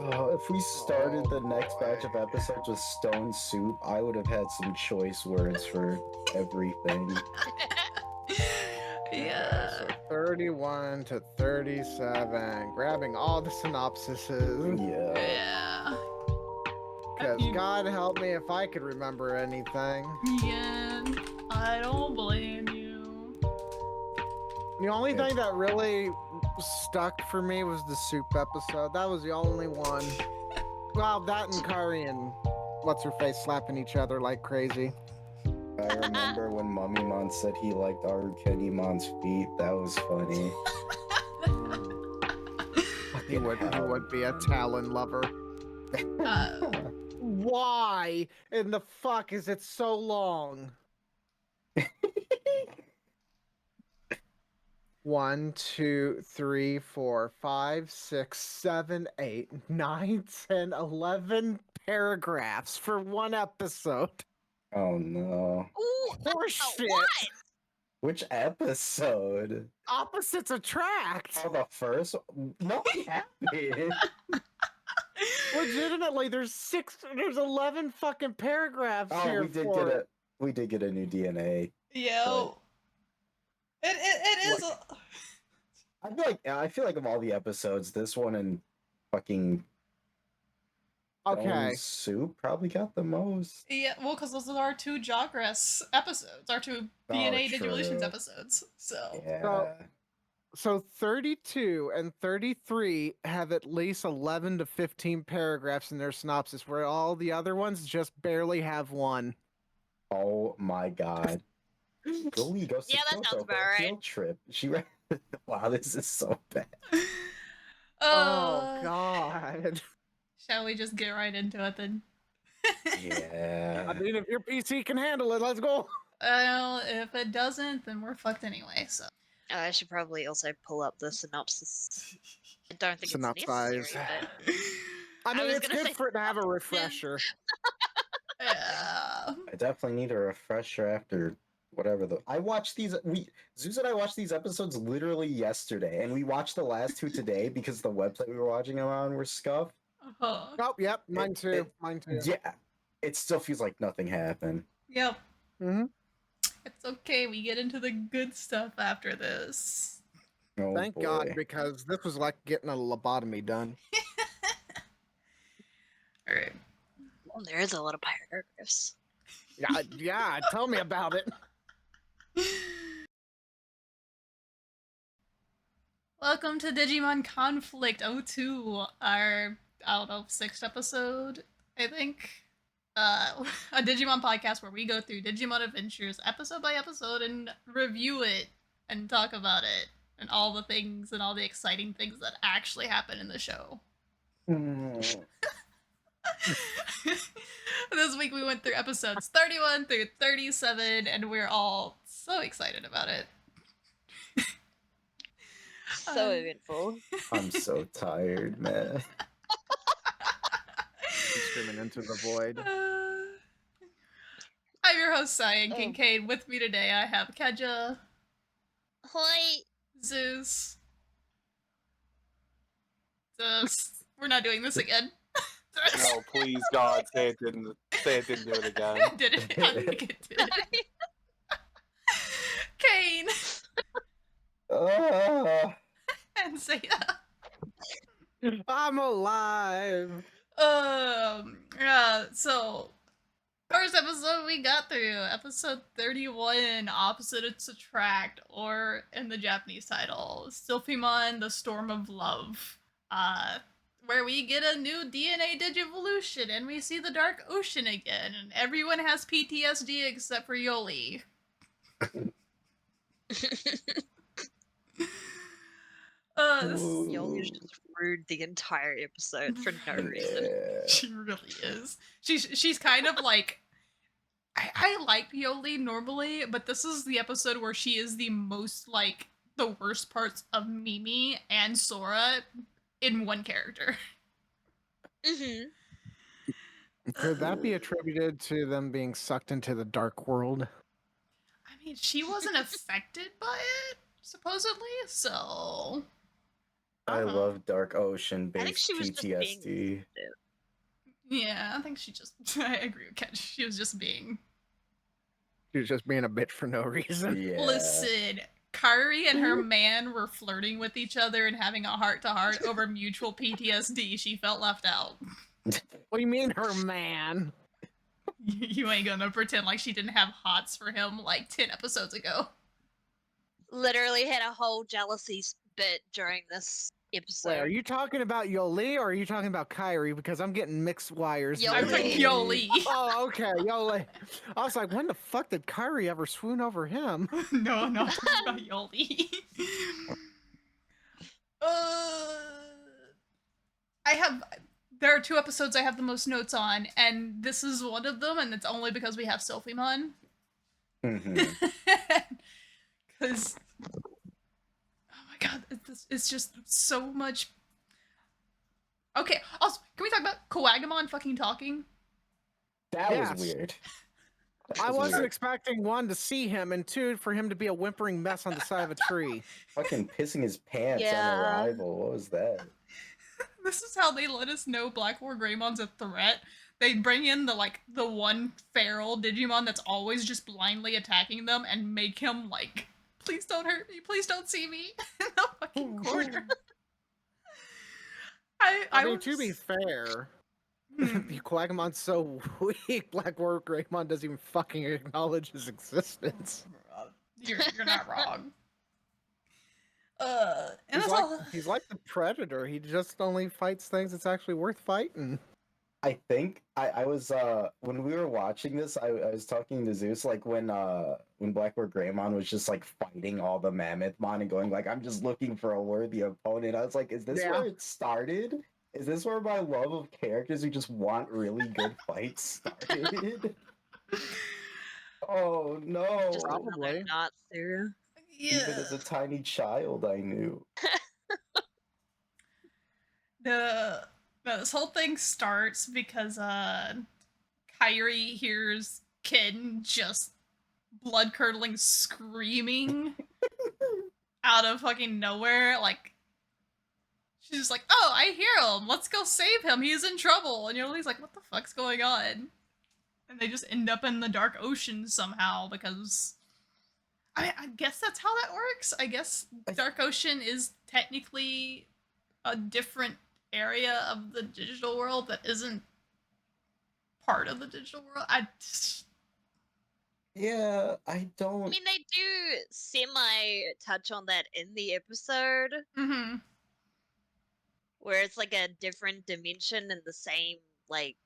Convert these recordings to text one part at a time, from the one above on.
Oh, if we started the next batch of boy. episodes with Stone Soup, I would have had some choice words for everything. Okay, so 31 to 37, grabbing all the synopsises. Yeah. Yeah. Because God help me if I could remember anything. Yeah. I don't blame you. The only thing that really stuck for me was the soup episode. That was the only one. Well, that and Kari and what's her face slapping each other like crazy. I remember when Mummymon said he liked Arukennymon's feet. That was funny. He would be a Talon lover. Why in the fuck is it so long? 1, 2, 3, 4, 5, 6, 7, 8, 9, 10, 11 paragraphs for one episode. Oh no. Ooh, Horseshit. what? Which episode? Opposites attract. Oh, the first one? Nothing happened. Legitimately, there's 11 fucking paragraphs Oh, here. we did get a new DNA. Yo. It is. I feel like of all the episodes, this one and fucking Okay. Soup probably got the most. Yeah, well, because those are our two Jogress episodes, our two DNA Digievolutions true. episodes. So Yeah. So 32 and 33 have at least 11 to 15 paragraphs in their synopsis, where all the other ones just barely have one. Oh my god. Goldie goes to Yeah, that Kyoto sounds for about a right. field trip. She read. Wow, this is so bad. Oh god. Shall we just get right into it then? Yeah. I mean, if your PC can handle it, let's go. Well, if it doesn't, then we're fucked anyway, so. I should probably also pull up the synopsis. I don't think it's Synopsize. necessary, but I mean, was it's gonna good say for it to have a refresher. Yeah. I definitely need a refresher after whatever I watched these. Zeus and I watched these episodes literally yesterday, and we watched the last two today because the website we were watching them on were scuffed. Uh-huh. Oh, yep, mine too. Mine too. Yeah, it still feels like nothing happened. Yep. Mm-hmm. It's okay, we get into the good stuff after this. Oh, Thank boy. God, because this was like getting a lobotomy done. Alright. well, there is a lot of paragraphs. Yeah, tell me about it. Welcome to Digimon Conflict 02, our, I don't know, 6th episode, I think. A Digimon podcast where we go through Digimon adventures episode by episode and review it and talk about it and all the things and all the exciting things that actually happen in the show. This week we went through episodes 31 through 37 and we're all so excited about it. So eventful. I'm so tired, man. Screaming into the void. I'm your host, Cyan Kincaid. With me today, I have Keja, Hoi! Zeus. We're not doing this again. No, please, God, say it didn't do it again. Did it? I think it did. Kain and Zeta. I'm alive. Yeah, so first episode we got through, episode 31, Opposites Attract, or in the Japanese title, Sylphimon, the Storm of Love. Where we get a new DNA Digivolution and we see the Dark Ocean again, and everyone has PTSD except for Yoli. Yoli's just rude the entire episode for no reason. She really is. She's kind of like, I like Yoli normally, but this is the episode where she is the most like the worst parts of Mimi and Sora in one character. Mm-hmm. Could that be attributed to them being sucked into the dark world? I mean, she wasn't affected by it, supposedly, so I Uh-huh. love dark ocean I think based she was just being PTSD. Yeah, I think she just. I agree with Ken. She was just being. She was just being a bitch for no reason. Yeah. Listen, Kari and her man were flirting with each other and having a heart to heart over mutual PTSD. She felt left out. What do you mean, her man? You ain't gonna pretend like she didn't have hots for him like 10 episodes ago. literally had a whole jealousy bit during this episode. Wait, are you talking about Yoli or are you talking about Kyrie? Because I'm getting mixed wires. Yoli. I'm like, Yoli. Oh, okay, Yoli. I was like, when the fuck did Kyrie ever swoon over him? No, I'm not talking about Yoli. There are 2 episodes I have the most notes on, and this is one of them, and it's only because we have Sylphimon. Mhm. Because, oh my god, it's just so much. Okay, also, can we talk about Agumon fucking talking? That Yes. was weird. That I was wasn't weird. expecting 1 to see him, and 2 for him to be a whimpering mess on the side of a tree. Fucking pissing his pants on Yeah. arrival. What was that? This is how they let us know Blackwargreymon's a threat. They bring in the one feral Digimon that's always just blindly attacking them and make him like, please don't hurt me, please don't see me in the fucking corner. I mean, to be fair, Hmm. Quagamon's so weak, Blackwargreymon doesn't even fucking acknowledge his existence. You're not wrong. And He's that's like, all. he's like the Predator. He just only fights things that's actually worth fighting. I think I was when we were watching this, I was talking to Zeus like when Blackwargreymon was just like fighting all the Mammothmon and going like, I'm just looking for a worthy opponent. I was like, is this Yeah. where it started? Is this where my love of characters who just want really good fights started? Oh no. Just Probably. another Natsu. Even as a tiny child I knew. This whole thing starts because Kyrie hears Ken just blood curdling screaming out of fucking nowhere. Like, she's just like, oh, I hear him, let's go save him, he's in trouble. And Yoli's like, what the fuck's going on? And they just end up in the dark ocean somehow because I guess that's how that works. I guess dark ocean is technically a different area of the digital world that isn't part of the digital world. Yeah, I don't. I mean, they do semi touch on that in the episode, Mm-hmm. where it's like a different dimension in the same like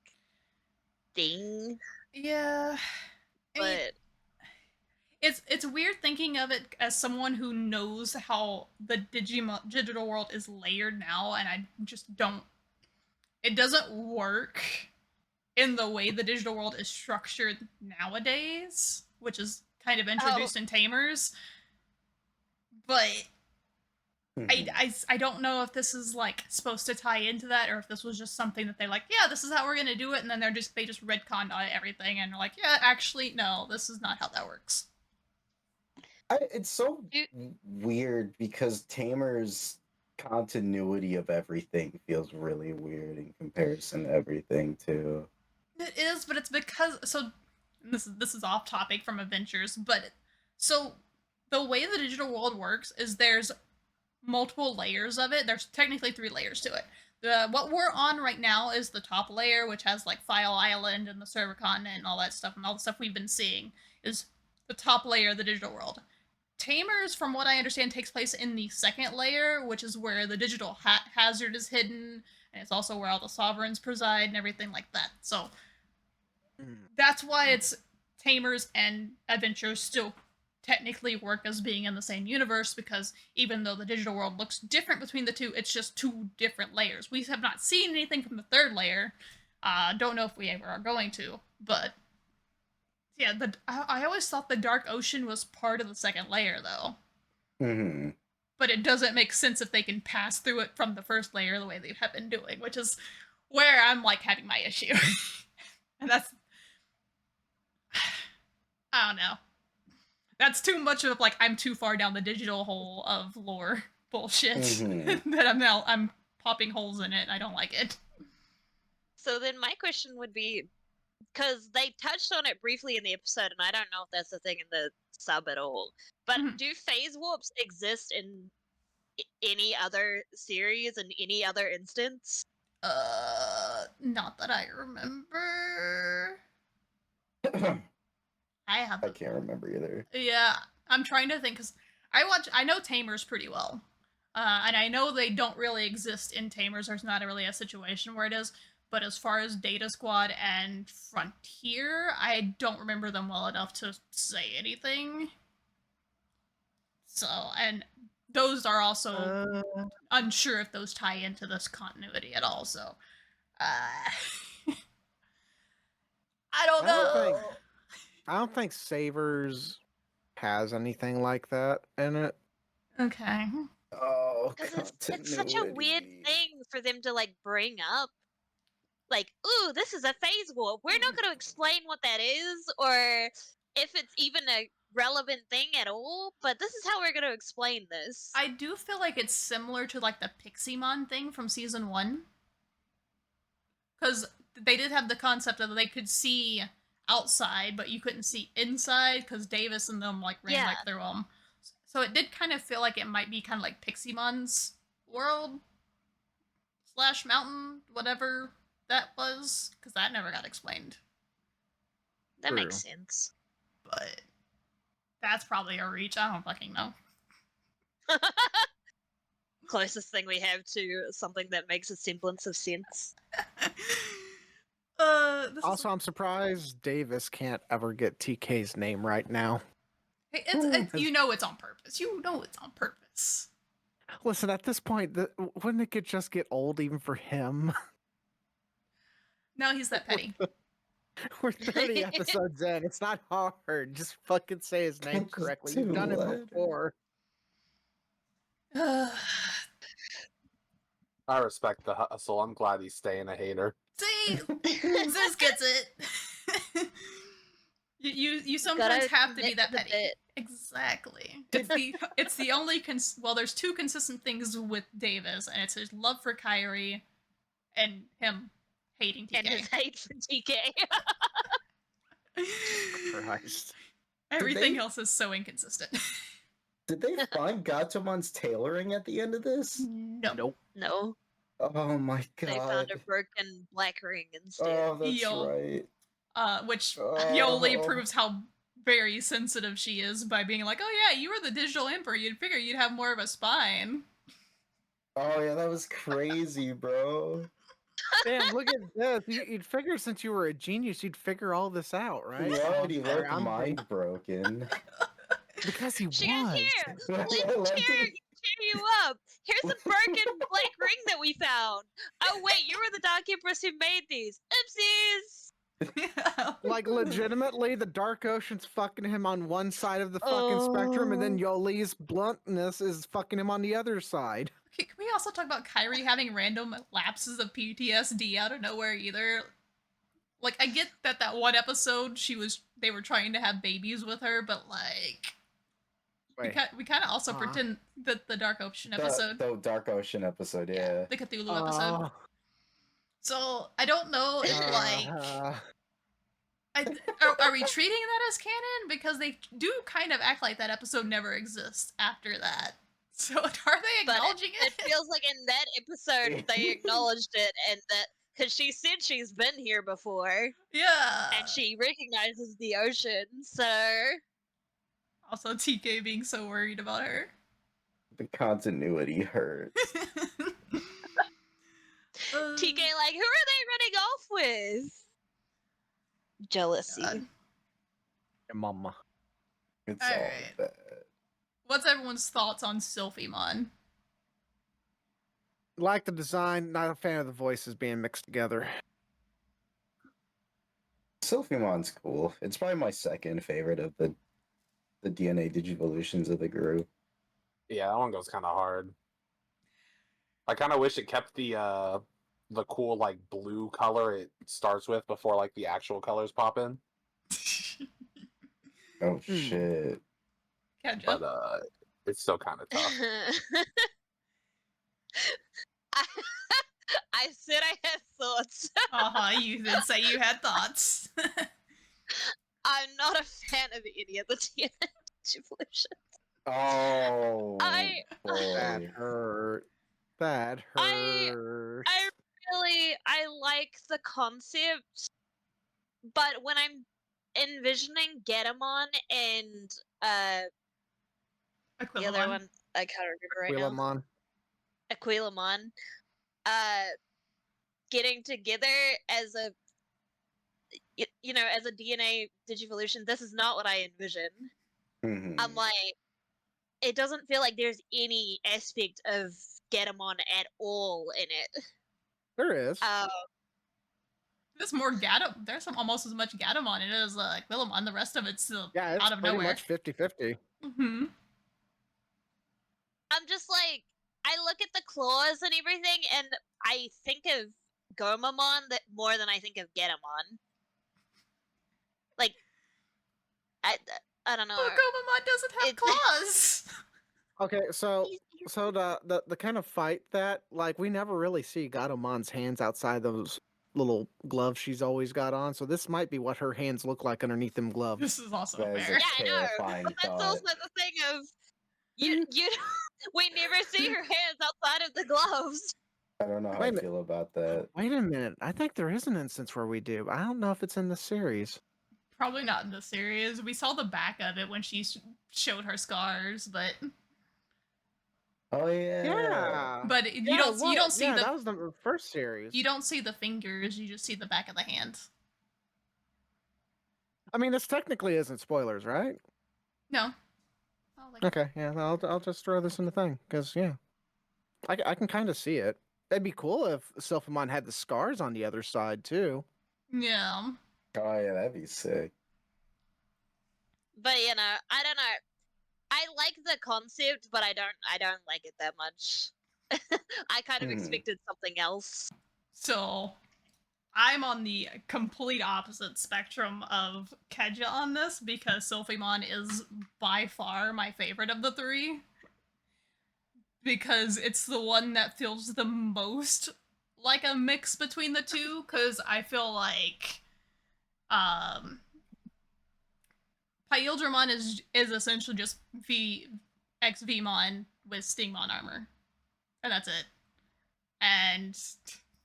thing. Yeah. But It's weird thinking of it as someone who knows how the digital world is layered now, and I just don't. It doesn't work in the way the digital world is structured nowadays, which is kind of introduced in Tamers. But I don't know if this is like supposed to tie into that, or if this was just something that they're like, yeah, this is how we're gonna do it, and then they just retconned everything, and they're like, yeah, actually, no, this is not how that works. It's so weird because Tamer's continuity of everything feels really weird in comparison to everything too. It is, but it's because this is off topic from adventures, but so the way the digital world works is there's multiple layers of it. There's technically 3 layers to it. What we're on right now is the top layer, which has like File Island and the server continent and all that stuff, and all the stuff we've been seeing is the top layer of the digital world. Tamers, from what I understand, takes place in the 2nd layer, which is where the digital hazard is hidden, and it's also where all the sovereigns preside and everything like that. So that's why it's Tamers and Adventures still technically work as being in the same universe, because even though the digital world looks different between the 2, it's just 2 different layers. We have not seen anything from the 3rd layer. Don't know if we ever are going to, but yeah, I always thought the Dark Ocean was part of the 2nd layer, though. Mm-hmm. But it doesn't make sense if they can pass through it from the 1st layer the way they have been doing, which is where I'm, like, having my issue. And that's... I don't know. That's too much of, like, I'm too far down the digital hole of lore bullshit Mhm. that I'm popping holes in it. I don't like it. So then my question would be, because they touched on it briefly in the episode, and I don't know if that's a thing in the sub at all. But Mhm. do phase warps exist in any other series in any other instance? Not that I remember. I have. I can't remember either. Yeah, I'm trying to think because I know Tamers pretty well, and I know they don't really exist in Tamers. There's not really a situation where it is. But as far as Data Squad and Frontier, I don't remember them well enough to say anything. So, and those are also unsure if those tie into this continuity at all. So, I don't know. I don't think Savers has anything like that in it. Okay. Oh, Because it's such a weird thing for them to like bring up. Like, ooh, this is a phase warp. We're not going to explain what that is, or if it's even a relevant thing at all, but this is how we're going to explain this. I do feel like it's similar to like the Piximon thing from season 1. Because they did have the concept of they could see outside, but you couldn't see inside because Davis and them like ran like their own. So it did kind of feel like it might be kind of like Piximon's world / mountain, whatever that was, because that never got explained. That makes sense. But that's probably a reach. I don't fucking know. Closest thing we have to something that makes a semblance of sense. Also, I'm surprised Davis can't ever get TK's name right now. It's you know it's on purpose. You know it's on purpose. Listen, at this point, wouldn't it just get old even for him? No, he's that petty. We're 30 episodes in. It's not hard. Just fucking say his name correctly. You've done it before. I respect the hustle. I'm glad he's staying a hater. See, Zeus gets it. you sometimes have to be that petty. Exactly. It's the only there's two consistent things with Davis, and it's his love for Kyrie, and him hating TK. And his hate for TK. Christ. Everything else is so inconsistent. Did they find Gatomon's tailoring at the end of this? No. Nope. No. Oh my god. They found a broken black ring instead. Oh, that's right. Which Yoli proves how very sensitive she is by being like, oh yeah, you were the digital emperor. You'd figure you'd have more of a spine. Oh yeah, that was crazy, bro. Damn, look at this. You'd figure since you were a genius, you'd figure all this out, right? He already looked mind broken. Because he She was. is here! Let's cheer you up! Here's a broken black ring that we found! Oh wait, you were the Dark Empress who made these! Oopsies! Like, legitimately, the Dark Ocean's fucking him on one side of the fucking spectrum, and then Yoli's bluntness is fucking him on the other side. Okay, can we also talk about Kyrie having random lapses of PTSD out of nowhere either? Like, I get that one episode they were trying to have babies with her, but like... We kind of also pretend that the Dark Ocean episode... The Dark Ocean episode, yeah. The Cthulhu episode. So, I don't know if, like... are we treating that as canon? Because they do kind of act like that episode never exists after that. So, are they acknowledging it? It feels like in that episode they acknowledged it, and that... Because she said she's been here before. Yeah. And she recognizes the ocean, so... Also, TK being so worried about her. The continuity hurts. TK, like, who are they running off with? Jealousy. Your mama. It's all all right. bad. What's everyone's thoughts on Sylphimon? Like the design, not a fan of the voices being mixed together. Sylphimon's cool. It's probably my second favorite of the DNA Digivolutions of the group. Yeah, that one goes kind of hard. I kind of wish it kept the cool like blue color it starts with before like the actual colors pop in. Oh shit! But it's still kind of tough. I, I said I had thoughts. You did say you had thoughts. I'm not a fan of any of the TNA evolution. Oh, I That boy. hurt. That hurt. I like the concept, but when I'm envisioning Getamon and the other Aquilomon. one I can't remember right now. Willamon. Aquilomon. Getting together as a as a DNA digivolution, this is not what I envision. Mhm. I'm like, it doesn't feel like there's any aspect of Getamon at all in it. There is. There's more Gatom. There's almost as much Gatomon in it as Aquilomon. The rest of it's still Yeah, it's out of pretty nowhere. much 50-50. Mm-hmm. I'm just like, I look at the claws and everything, and I think of Gomamon more than I think of Getamon. Like, I don't know. But Gomamon doesn't have claws. Okay, so the kind of fight that, like, we never really see Gatomon's hands outside those little gloves she's always got on. So this might be what her hands look like underneath them gloves. This is also That is fair. a Yeah, I know. terrifying But that's thought. also the thing of you. We never see her hands outside of the gloves. I don't know how Wait a I minute. feel about that. Wait a minute. I think there is an instance where we do. I don't know if it's in the series. Probably not in the series. We saw the back of it when she showed her scars, but Oh yeah. Yeah. but you don't see yeah, the that was the first series. you don't see the fingers. You just see the back of the hand. I mean, this technically isn't spoilers, right? No. Oh, like, Okay, yeah, I'll just throw this in the thing because yeah, I can kind of see it. It'd be cool if Sylphimon had the scars on the other side too. yeah. Oh yeah, that'd be sick. But I don't know. I like the concept, but I don't like it that much. I kind of expected something else. So, I'm on the complete opposite spectrum of Keja on this because Sylphimon is by far my favorite of the three. Because it's the one that feels the most like a mix between the two, because I feel like Pyildramon is essentially just XVmon with Stingmon armor. And that's it. And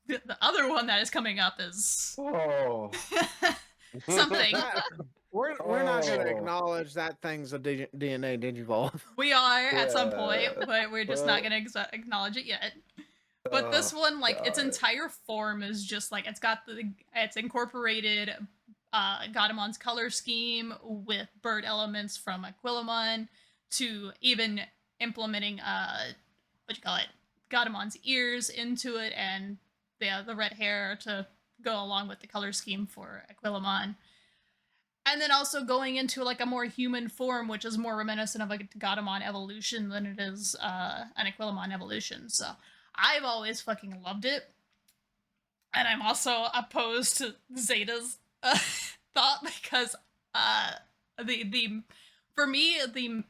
the other one that is coming up is Oh. something. We're not going to Oh. acknowledge that thing's a DNA Digivolve. We are at some point, Yeah. but we're just not going to acknowledge it yet. But this one, like, its entire form is just like it's incorporated Gadamon's color scheme with bird elements from Aquilomon to even implementing Gadamon's ears into it and the red hair to go along with the color scheme for Aquilomon. And then also going into like a more human form, which is more reminiscent of a Gadamon evolution than it is an Aquilomon evolution. So I've always fucking loved it. And I'm also opposed to Zeta's thought because for me the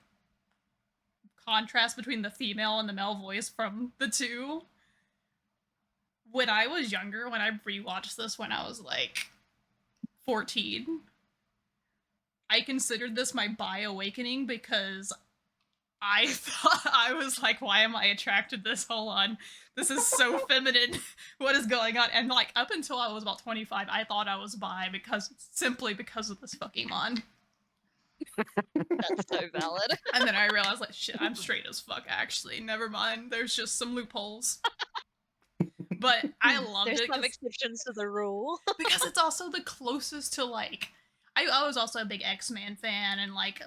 contrast between the female and the male voice from the two, when I was younger, when I rewatched this when I was like 14, I considered this my bi-awakening because I thought, I was like, why am I attracted to this? Hold on. This is so feminine. What is going on? And like up until I was about 25, I thought I was bi simply because of this fucking mon. That's so valid. And then I realized like, shit, I'm straight as fuck actually. Never mind. There's just some loopholes. But I loved There's it. some exceptions to the rule. Because it's also the closest to like, I was also a big X-Men fan and like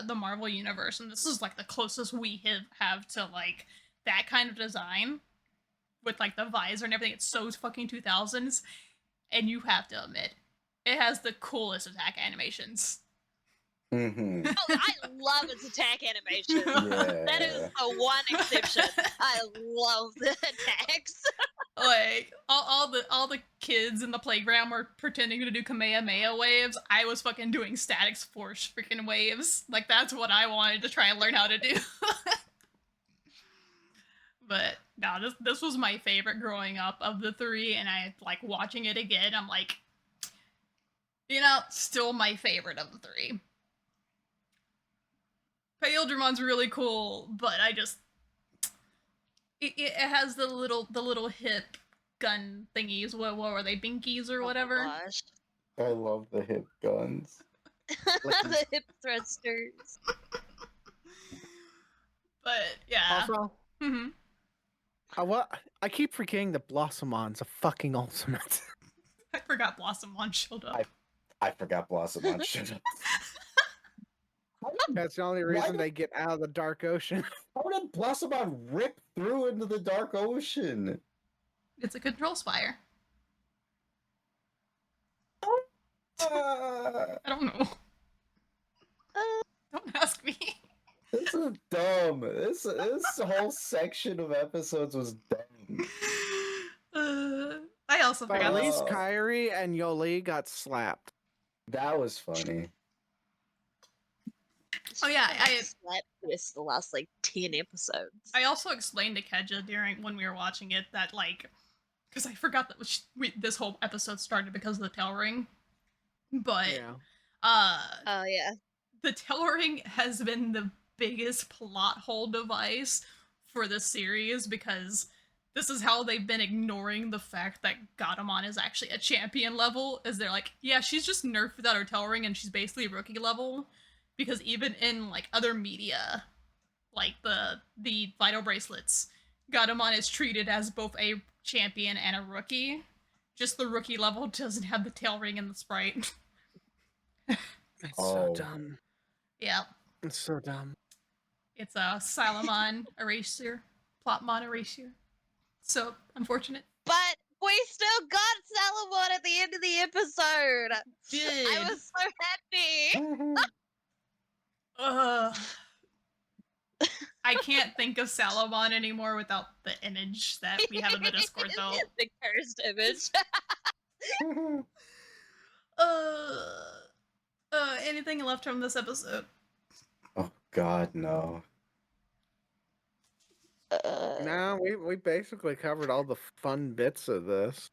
the Marvel universe, and this is like the closest we have to like that kind of design with like the visor and everything. It's so fucking 2000s, and you have to admit, it has the coolest attack animations. Mm-hmm. Oh, I love its attack animation. Yeah. That is the one exception. I love the attacks. Like all the kids in the playground were pretending to do Kamehameha waves. I was fucking doing Static Force freaking waves. Like that's what I wanted to try and learn how to do. But no, this was my favorite growing up of the three, and I like watching it again. I'm like, still my favorite of the three. Paildremon's really cool, but I just it has the little hip gun thingies. What were they, binkies or whatever? Oh my gosh. I love the hip guns. The hip thrusters. But yeah. Also, what I keep forgetting that Blossomon's a fucking ultimate. I forgot Blossomon showed up. I forgot Blossomon showed up. That's the only reason they get out of the dark ocean. How did Blossomon rip through into the dark ocean? It's a control spire. I don't know. Don't ask me. This is dumb. This whole section of episodes was dumb. I also But forgot at this. least Kairi and Yoli got slapped. That was funny. Oh yeah, I slept this the last like 10 episodes. I also explained to Keja when we were watching it that because I forgot that this whole episode started because of the tail ring, but oh yeah, the tail ring has been the biggest plot hole device for the series because this is how they've been ignoring the fact that Agumon is actually a champion level. Is they're like, yeah, she's just nerfed without her tail ring and she's basically rookie level. Because even in other media, like the Vital Bracelets, Agumon is treated as both a champion and a rookie. Just the rookie level doesn't have the tail ring and the sprite. It's so dumb. Yeah. It's so dumb. It's a Salamon erasure, Plotmon erasure. So unfortunate. But we still got Salamon at the end of the episode. Did. I was so happy. I can't think of Salamon anymore without the image that we have in the Discord, though. The cursed image. Anything left from this episode? Oh God, no. No, we basically covered all the fun bits of this.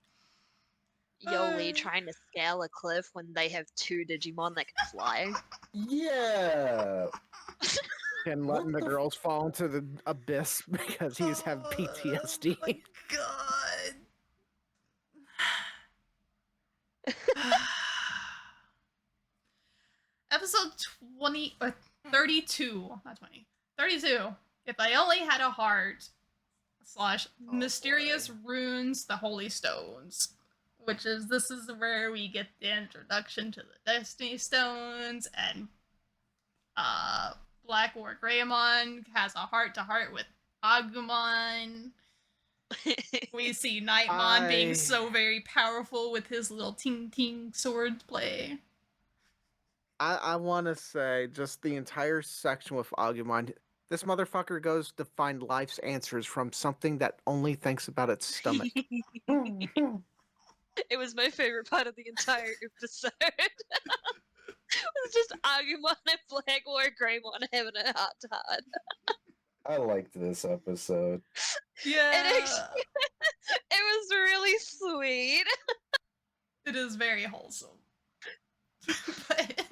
Yoli trying to scale a cliff when they have 2 Digimon that can fly. Yeah. And letting the girls fall into the abyss because he's have PTSD. Oh my God. Episode 32, not 20. 32. If I only had a heart / mysterious runes, the holy stones. This is where we get the introduction to the Destiny Stones, and Blackwargreymon has a heart-to-heart with Agumon. We see Nightmon being so very powerful with his little ting-ting sword play. I want to say just the entire section with Agumon. This motherfucker goes to find life's answers from something that only thinks about its stomach. It was my favorite part of the entire episode. It was just Agumon and Blackwargreymon having a heart-to-heart. I liked this episode. Yeah. It was really sweet. It is very wholesome. But,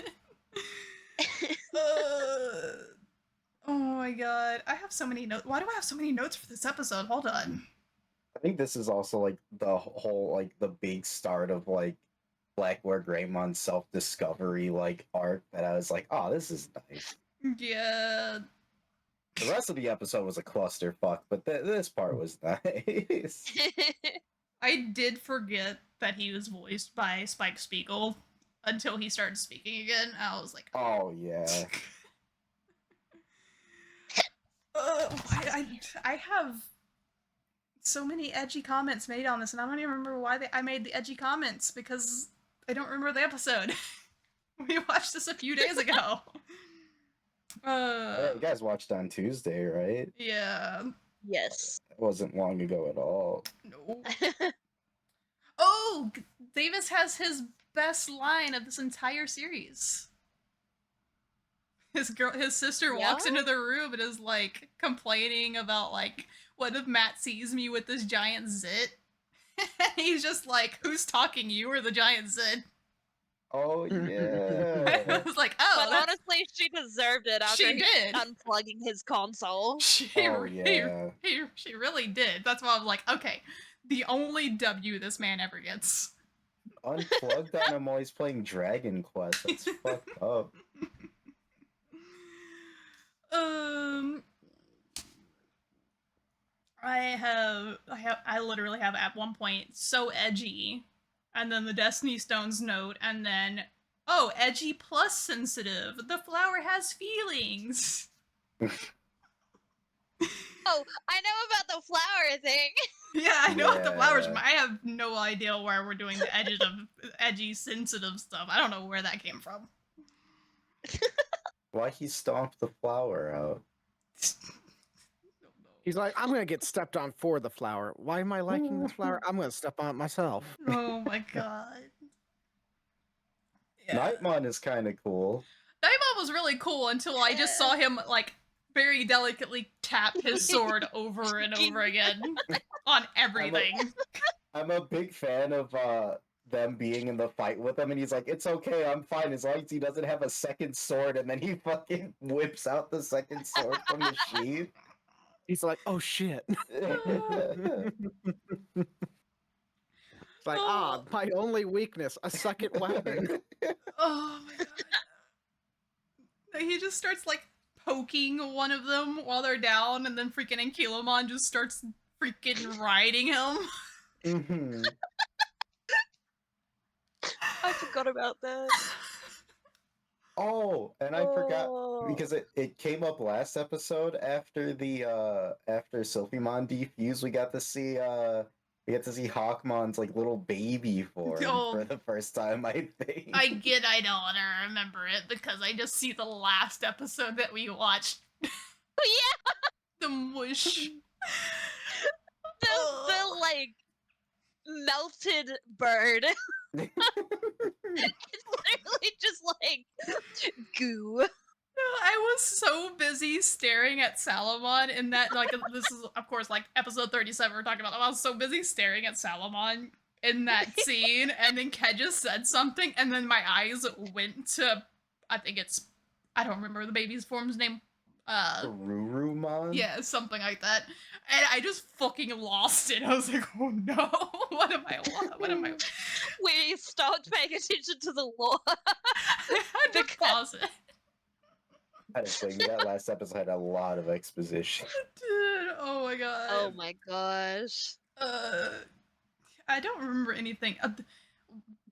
oh my God. I have so many notes. Why do I have so many notes for this episode? Hold on. I think this is also the whole the big start of Blackwargreymon's self-discovery arc that I was like, oh, this is nice. Yeah. The rest of the episode was a clusterfuck, but this part was nice. I did forget that he was voiced by Spike Spiegel until he started speaking again. I was like, oh yeah. I have so many edgy comments made on this, and I don't even remember why I made the edgy comments, because I don't remember the episode. We watched this a few days ago. You guys watched on Tuesday, right? Yeah. Yes. It wasn't long ago at all. No. Oh, Davis has his best line of this entire series. His sister walks into the room and is complaining about what if Matt sees me with this giant zit? He's just like, who's talking, you or the giant zit? Oh I yeah. was like, oh, But that's... honestly, she deserved it after She did. unplugging his console. She, Oh, yeah. she really did. That's why I was like, okay, the only W this man ever gets. Unplugged on him while he's playing Dragon Quest. That's fucked up. I literally have at one point so edgy, and then the Destiny Stones note, and then oh, edgy plus sensitive. The flower has feelings. Oh, I know about the flower thing. Yeah, I know what the flowers. Yeah. I have no idea where we're doing the edges of edgy sensitive stuff. I don't know where that came from. Why he stomped the flower out? He's like, I'm gonna get stepped on for the flower. Why am I liking this flower? I'm gonna step on it myself. Oh my god. Yeah. Nightmon is kind of cool. Daimon was really cool until I just saw him like very delicately tap his sword over and over again on everything. I'm a big fan of them being in the fight with him, and he's like, "It's okay, I'm fine as long as he doesn't have a second sword." And then he fucking whips out the second sword from the sheath. He's like, oh shit. It's like, my only weakness, a second weapon. Oh my god. He just starts like poking one of them while they're down, and then freaking Ankylomon just starts freaking riding him. Mhm. I forgot about that. Oh, and I forgot because it came up last episode after the after Sylphimon defused. We got to see Hawkmon's like little baby form for the first time, I think. I don't remember it because I just see the last episode that we watched. Yeah, The mush. the like melted bird. It's literally just like goo. I was so busy staring at Salamon in that, like, this is, of course, like, episode 37 we're talking about. I was so busy staring at Salamon in that scene, and then Keja said something, and then my eyes went to, I don't remember the baby's form's name. Rurumon? Yeah, something like that. And I just fucking lost it. I was like, oh no, what am I? We stopped paying attention to the lore. I had to pause it. I don't think that last episode had a lot of exposition. Dude, oh my god. Oh my gosh. I don't remember anything.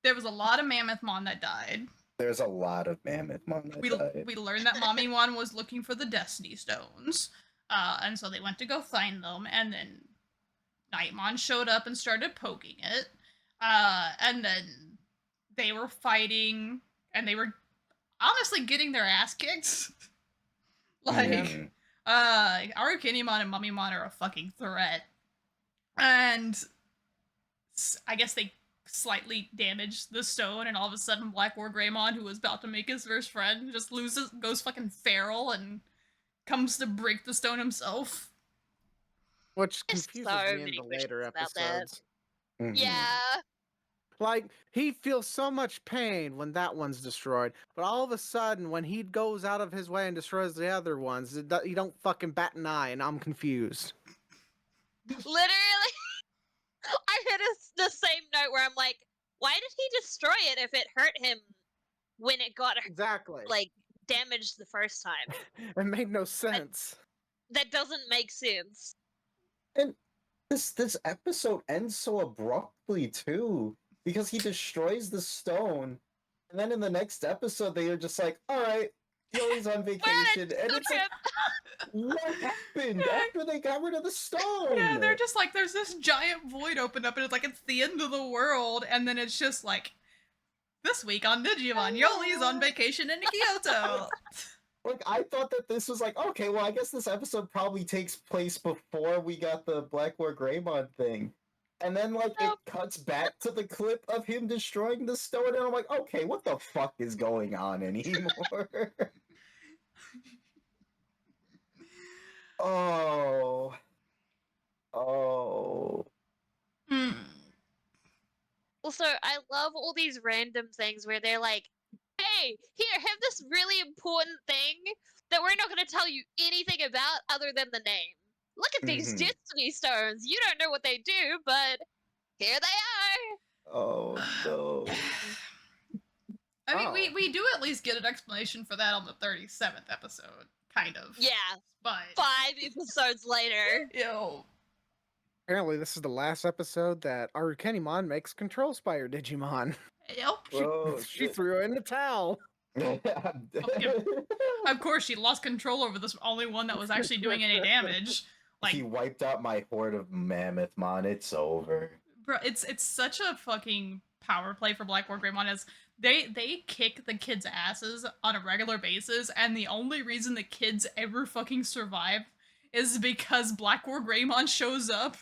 There was a lot of Mammothmon that died. There's a lot of Mammothmon that died. We learned that Mommymon was looking for the Destiny Stones. And so they went to go find them, and then Nightmon showed up and started poking it. And then they were fighting, and they were honestly getting their ass kicked. Like, Arukinimon and Mummymon are a fucking threat. And I guess they slightly damaged the stone, and all of a sudden Blackwargreymon, who was about to make his first friend, just goes fucking feral and comes to break the stone himself. Which There's confuses so me many in the later questions about that. episodes. Mhm. Yeah. Like, he feels so much pain when that one's destroyed, but all of a sudden, when he goes out of his way and destroys the other ones, you don't fucking bat an eye, and I'm confused. Literally, I hit the same note where I'm like, why did he destroy it if it hurt him when it got Exactly. like damaged the first time? It made no sense. That doesn't make sense. And this episode ends so abruptly too, because he destroys the stone, and then in the next episode they are just like, all right, Yoi's on vacation, and it's like, what happened after they got rid of the stone? Yeah, they're just like, there's this giant void opened up, and it's like, it's the end of the world, and then it's just like, this week on Digimon, Yoli's on vacation in Kyoto. Like, I thought that this was like, okay, well, I guess this episode probably takes place before we got the Blackwargreymon thing. And then, like, it cuts back to the clip of him destroying the stone, and I'm like, okay, what the fuck is going on anymore? Oh. Oh. Mm. Also, I love all these random things where they're like, hey, here, have this really important thing that we're not going to tell you anything about other than the name. Look at these Mhm. destiny stones. You don't know what they do, but here they are. Oh no. I mean, Oh. we do at least get an explanation for that on the 37th episode, kind of. Yeah, But 5 episodes later. yo, Apparently, this is the last episode that Agumon makes Control Spire Digimon. yo. Oh, She shit. threw in the towel. Of course, she lost control over this only one that was actually doing any damage. Like, He wiped out my horde of Mammothmon. It's over. bro, it's such a fucking power play for Blackwargreymon as they kick the kids' asses on a regular basis, and the only reason the kids ever fucking survive is because Blackwargreymon shows up,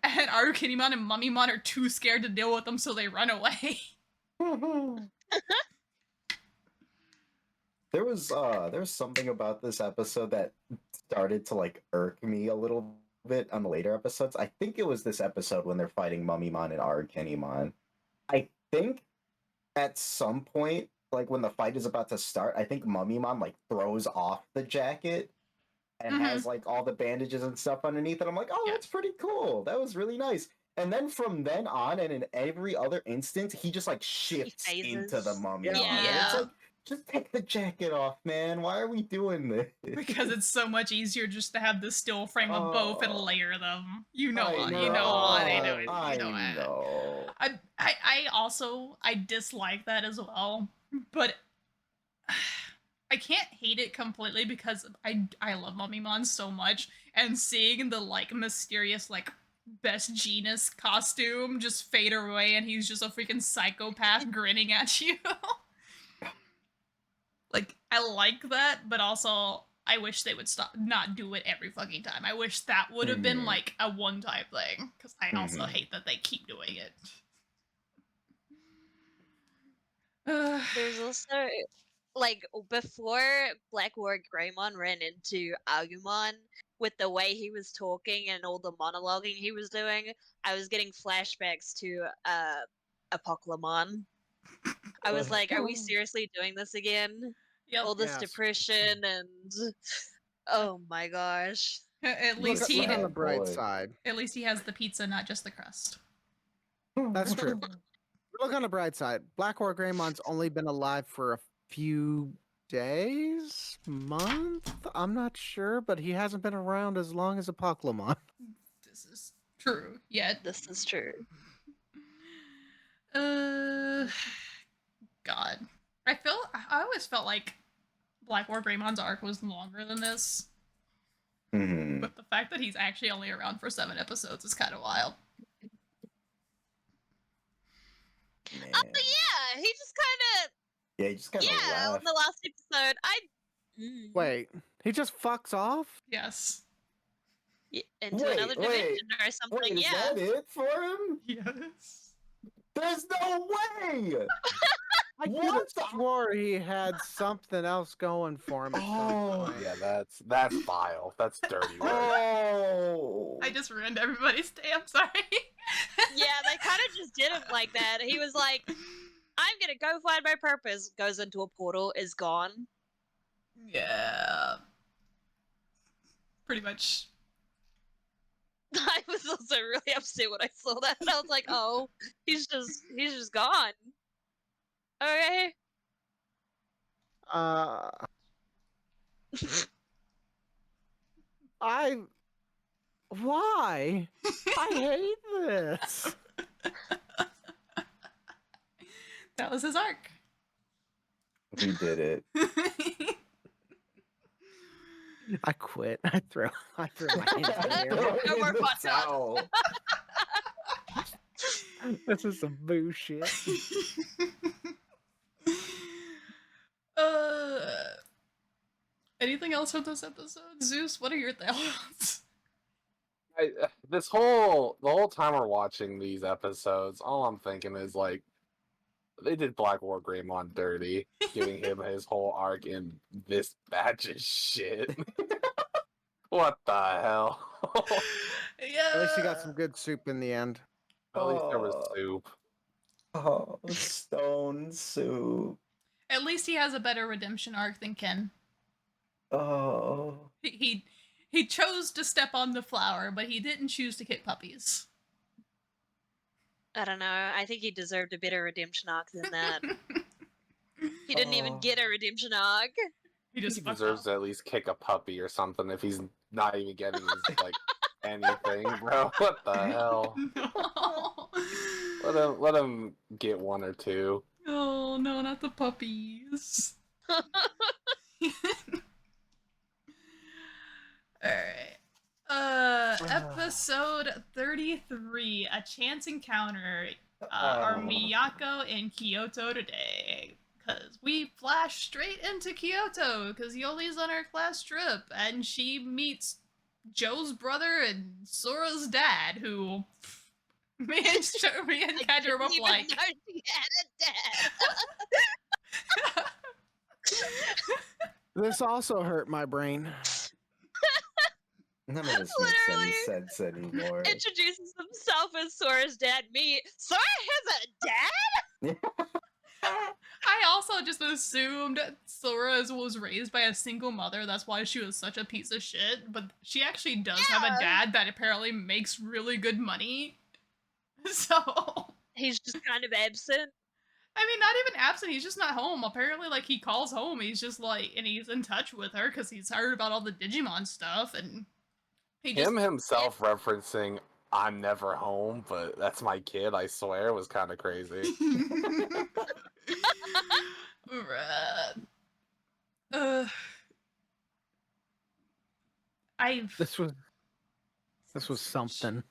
and Arukinimon and Mummymon are too scared to deal with them, so they run away. There was something about this episode that started to like irk me a little bit on the later episodes. I think it was this episode when they're fighting Mummymon and Arukinimon. I think at some point, like when the fight is about to start, I think Mummymon like throws off the jacket and has like all the bandages and stuff underneath, and I'm like, oh, Yeah. that's pretty cool. That was really nice. And then from then on, and in every other instance, he just like shifts into the phases. Mummymon. Yeah. It's like, just take the jacket off, man. Why are we doing this? Because it's so much easier just to have the still frame of both and layer them. You know I what? know. You know what? I know it. I You know what? know. I also I dislike that as well, but I can't hate it completely because I love Mummymon so much, and seeing the like mysterious like best genus costume just fade away and he's just a freaking psychopath grinning at you. Like, I like that, but also I wish they would stop not do it every fucking time. I wish that would have been Mhm. like a one-time thing, because I also Mhm. hate that they keep doing it. There's also, like, before Blackwargreymon ran into Agumon, with the way he was talking and all the monologuing he was doing, I was getting flashbacks to Apoclymon. I was like, are we seriously doing this again? Yep. All this Yes. depression and oh my gosh. At least Look, he look on the Sad bright boy. side. at least he has the pizza, not just the crust. That's true. Look on the bright side. Blackwargreymon's only been alive for a few days, month. I'm not sure, but he hasn't been around as long as Apoclymon. This is true. Yet. This is true. God. I always felt like Blackwargreymon's arc was longer than this, Mhm. but the fact that he's actually only around for 7 episodes is kind of wild. Man. Oh yeah, he just kind of Yeah, he just kind of on left. the last episode. Wait, he just fucks off? Yes. Into Wait, another wait, dimension or something. Wait, is Yeah. that it for him? Yes. There's no way! I could What have the- swore he had something else going for him. At some Oh. point. Yeah, that's vile. That's dirty work. Oh! I just ruined everybody's day. I'm sorry. Yeah, they kind of just did him like that. He was like, I'm gonna go find my purpose. Goes into a portal, is gone. Yeah. Pretty much. I was also really upset when I saw that. I was like, oh, he's just gone. Okay. Why? I hate this. That was his arc. He did it. I quit. I throw my hands in the air. No more In the hot dogs. towel. This is some bullshit. Anything else from this episode? Zeus, what are your thoughts? The whole time we're watching these episodes, all I'm thinking is like, they did Blackwargreymon dirty, giving him his whole arc in this batch of shit. What the hell? Yeah. At least he got some good soup in the end. At least there was Oh. soup. Oh, stone soup. At least he has a better redemption arc than Ken. Oh. He chose to step on the flower, but he didn't choose to kick puppies. I don't know. I think he deserved a better redemption arc than that. He didn't even get a redemption arc. He He just fucked deserves up. to at least kick a puppy or something if he's not even getting his, like, anything, bro. What the hell? No. Let him get one or two. Oh no, not the puppies. Alright. Episode 33, A Chance Encounter. Are Miyako in Kyoto today? Because we flash straight into Kyoto, because Yoli's on her class trip, and she meets Joe's brother and Sora's dad, who me and Keja were both like... Know she had a dad. This also hurt my brain. None of this makes any sense anymore. Introduces himself as Sora's dad. Sora has a dad? I also just assumed Sora was raised by a single mother. That's why she was such a piece of shit. But she actually does have a dad that apparently makes really good money. So he's just kind of absent. I mean, not even absent. He's just not home. Apparently, like, he calls home. He's just like, and he's in touch with her because he's heard about all the Digimon stuff, and he just... Him himself referencing "I'm never home," but that's my kid. I swear, was kind of crazy. This was something.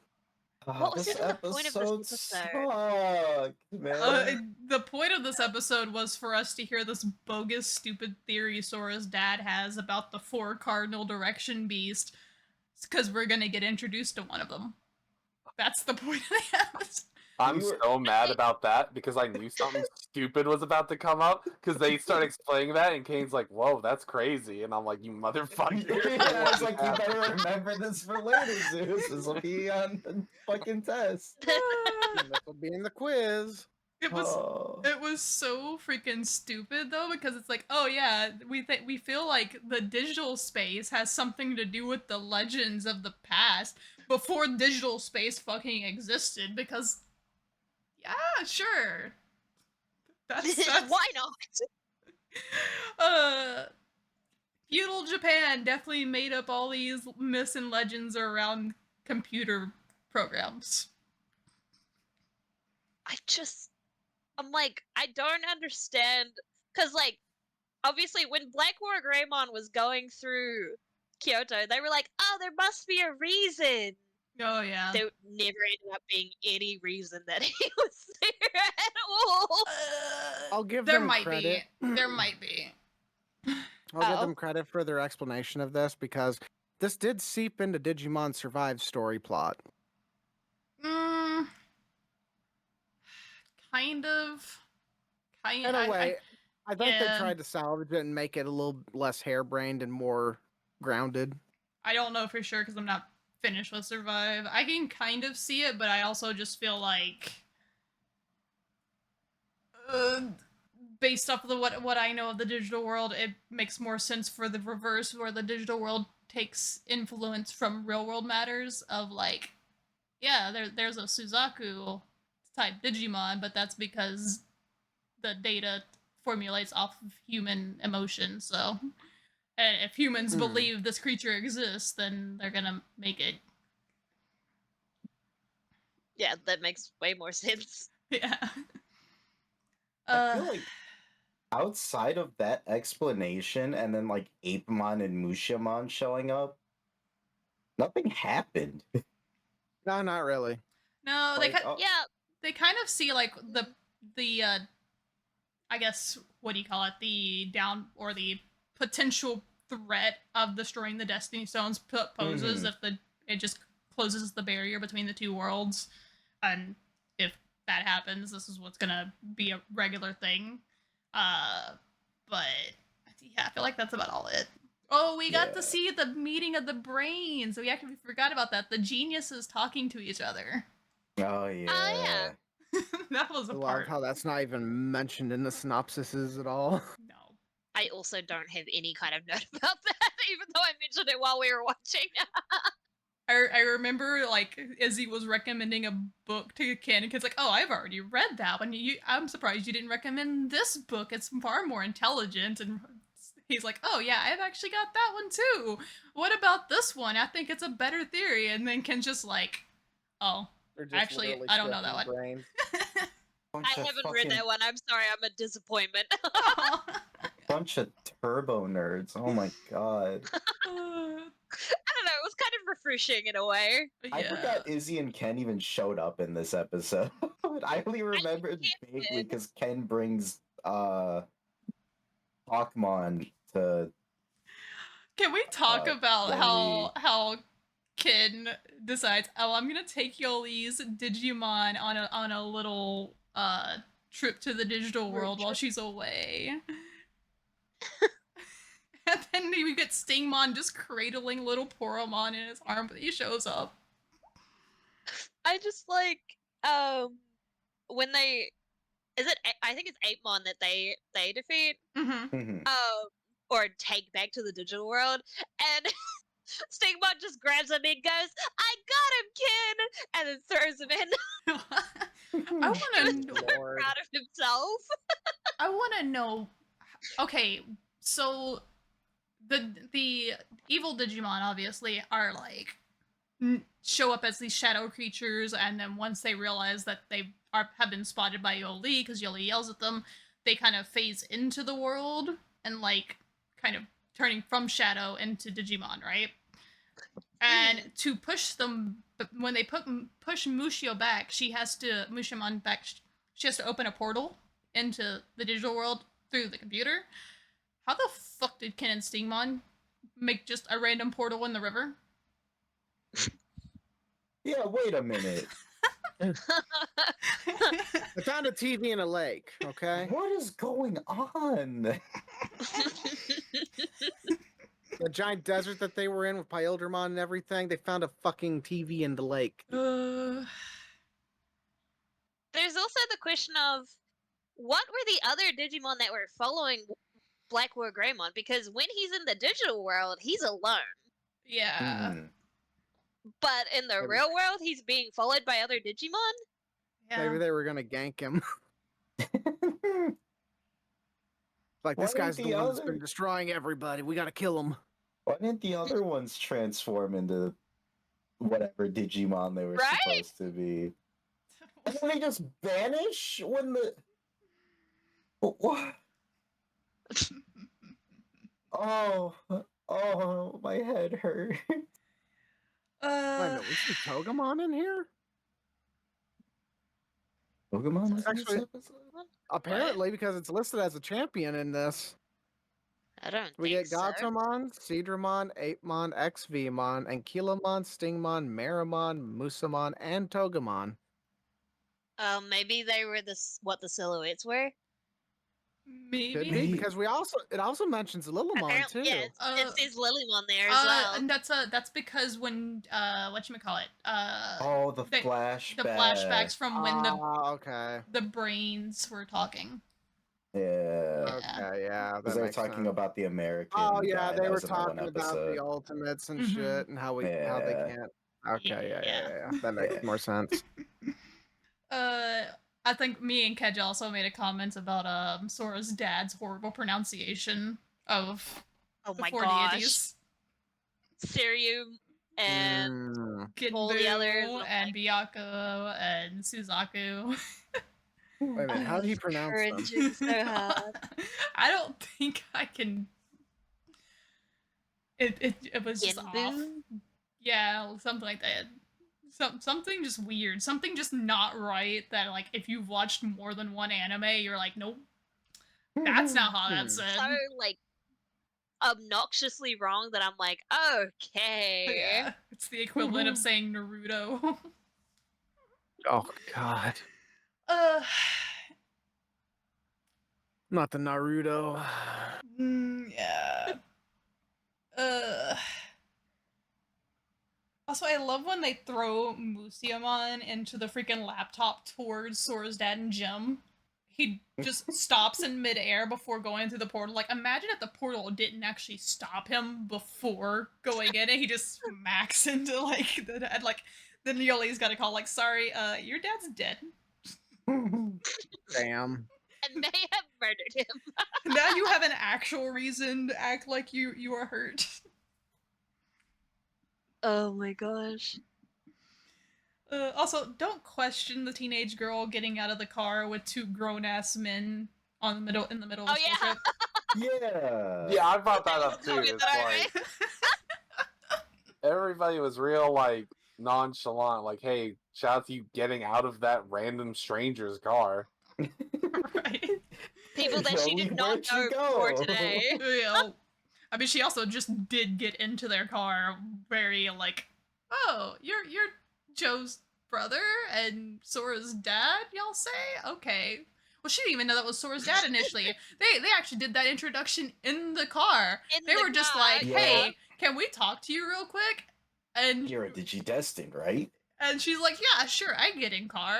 What was even the point of this episode? Man. The point of this episode was for us to hear this bogus, stupid theory Sora's dad has about the 4 cardinal direction beast, because we're gonna get introduced to one of them. That's the point of the episode. I'm so mad about that because I knew something stupid was about to come up because they start explaining that and Kane's like, "Whoa, that's crazy," and I'm like, "You motherfucker!" Yeah, it's like, you better remember this for later, Zeus. This will be on the fucking test. This will be in the quiz. It was so freaking stupid though, because it's like, oh yeah, we feel like the digital space has something to do with the legends of the past before digital space fucking existed, because yeah, sure. That's why not? Feudal Japan definitely made up all these myths and legends around computer programs. I'm like, I don't understand, because, like, obviously when Blackwargreymon was going through Kyoto, they were like, oh, there must be a reason. Oh, yeah. There never ended up being any reason that he was there at all. I'll give there them might credit. be. There might be. I'll give them credit for their explanation of this, because this did seep into Digimon Survive story plot. Kind of. In a way. I think they tried to salvage it and make it a little less harebrained and more grounded. I don't know for sure because I'm not finished with Survive. I can kind of see it, but I also just feel like, based off of what I know of the digital world, it makes more sense for the reverse, where the digital world takes influence from real world matters of, like, yeah, there's a Suzaku type Digimon, but that's because the data formulates off of human emotion, so... And if humans believe this creature exists, then they're gonna make it. Yeah, that makes way more sense. Yeah. I feel like outside of that explanation and then like Apemon and Mushamon showing up, nothing happened. No, not really. No, Like, they kind of see like the I guess, what do you call it? The potential threat of destroying the Destiny Stones poses if it just closes the barrier between the two worlds, and if that happens, this is what's gonna be a regular thing. But yeah, I feel like that's about all it. Oh, we got to Yeah. see the meeting of the brains. We actually forgot about that. The geniuses talking to each other. Oh yeah. Oh, yeah. That was I a love part. how that's not even mentioned in the synopsises at all. No. I also don't have any kind of note about that, even though I mentioned it while we were watching. I remember like Izzy was recommending a book to Ken, and Ken's like, "Oh, I've already read that one. I'm surprised you didn't recommend this book. It's far more intelligent." And he's like, "Oh yeah, I've actually got that one too. What about this one? I think it's a better theory." And then Ken's just like, "Oh, They're just actually, literally I don't know that stretching one." brains. Bunch I of haven't read fucking- that one. I'm sorry, I'm a disappointment. Aw. Bunch of turbo nerds. Oh my god. I don't know, it was kind of refreshing in a way. I Yeah. forgot Izzy and Ken even showed up in this episode. I only remembered vaguely because Ken brings Hawkmon to Can we talk about Yoli. how Ken decides, "Oh, I'm gonna take Yoli's Digimon on a little trip to the digital Road world while trip. she's away." And then we get Stingmon just cradling little Poromon in his arm, but he shows up. I just like when they I think it's Apemon that they defeat Mm-hmm. Mhm. or take back to the digital world, and Stigmon just grabs him and goes, "I got him, Ken," and then throws him in. I He was want to. so Lord. proud of himself. I want to know. Okay, so the evil Digimon obviously are like show up as these shadow creatures, and then once they realize that they have been spotted by Yoli because Yoli yells at them, they kind of phase into the world and like kind of turning from shadow into Digimon, right? And to push them, when they push Mushio back, Mushimon back. She has to open a portal into the digital world through the computer. How the fuck did Ken and Stingmon make just a random portal in the river? Yeah, wait a minute. I found a TV in a lake, okay? What is going on? The giant desert that they were in with Pyldramon and everything, they found a fucking TV in the lake. Uh, There's also the question of what were the other Digimon that were following Blackwargreymon? Because when he's in the digital world, he's alone. yeah. Mhm. But in the Maybe. real world, he's being followed by other Digimon? Yeah. Maybe they were gonna gank him. Like, Why this guy's didn't the the one that's been other- destroying everybody. We gotta kill him. Why didn't the other ones transform into whatever Digimon they were Right? supposed to be? And then they just vanish when the. What? Oh, oh, my head hurt. Wait a minute, we see Togemon in here? Pokemon was in this Actually- episode? Apparently, because it's listed as a champion in this. I don't We think get Gatomon, Seedramon, Apemon, XVmon, and Kilomon, Stingmon, Marimon, Musamon, and Togemon. so. Maybe they were what the silhouettes were. Maybe. Could be, Maybe. because it also mentions Lilymon Apparently, too. yeah, it says Lilymon there as well. And that's because when whatchamacallit, Oh, the they- flashback. the flashbacks from when Ah, okay. the brains were talking. Yeah. Okay, yeah. Because That they were makes talking sense. about the American. Oh yeah, guy they that were was in that one talking about episode. the ultimates and Mhm. shit, and how they Yeah. can't. Okay, yeah. Yeah. That makes Yeah. more sense. I think me and Keja also made a comment about Sora's dad's horrible pronunciation of Oh the my four gosh. deities. Sirium and Mm. all the others, Ginbu I'm and Byaku and Suzaku. Wait a minute, how do you I'm pronounce them? cringing so hard. I don't think I can. It was just off. Ginbu? Yeah, something like that. Something just weird. Something just not right. That like if you've watched more than one anime, you're like, nope, that's not how that's said. So like obnoxiously wrong that I'm like, okay. Yeah, it's the equivalent of saying Naruto. Oh god, uh, not the Naruto. yeah. Also, I love when they throw Musiamon into the freaking laptop towards Sora's dad and Jim. He just stops in midair before going through the portal. Like, imagine if the portal didn't actually stop him before going in, and he just smacks into, like, the dad. Like, then Yoli's gotta call, like, sorry, your dad's dead. Damn. And they have murdered him. Now you have an actual reason to act like you are hurt. Oh my gosh. Also, don't question the teenage girl getting out of the car with two grown-ass men in the middle of the Oh, school yeah. trip. Yeah. Yeah, I brought that up too. Told me It's that, like right? everybody was real like nonchalant, like, "Hey, shout out to you getting out of that random stranger's car." Right? People that she Joey, did not where'd you know before go? today. Yeah. I mean, she also just did get into their car very like, oh, you're Joe's brother and Sora's dad, y'all say? Okay. Well, she didn't even know that was Sora's dad initially. They actually did that introduction in the car. They were just like, Yeah. hey, can we talk to you real quick? And You're a Digidestined, right? and she's like, yeah, sure, I get in car.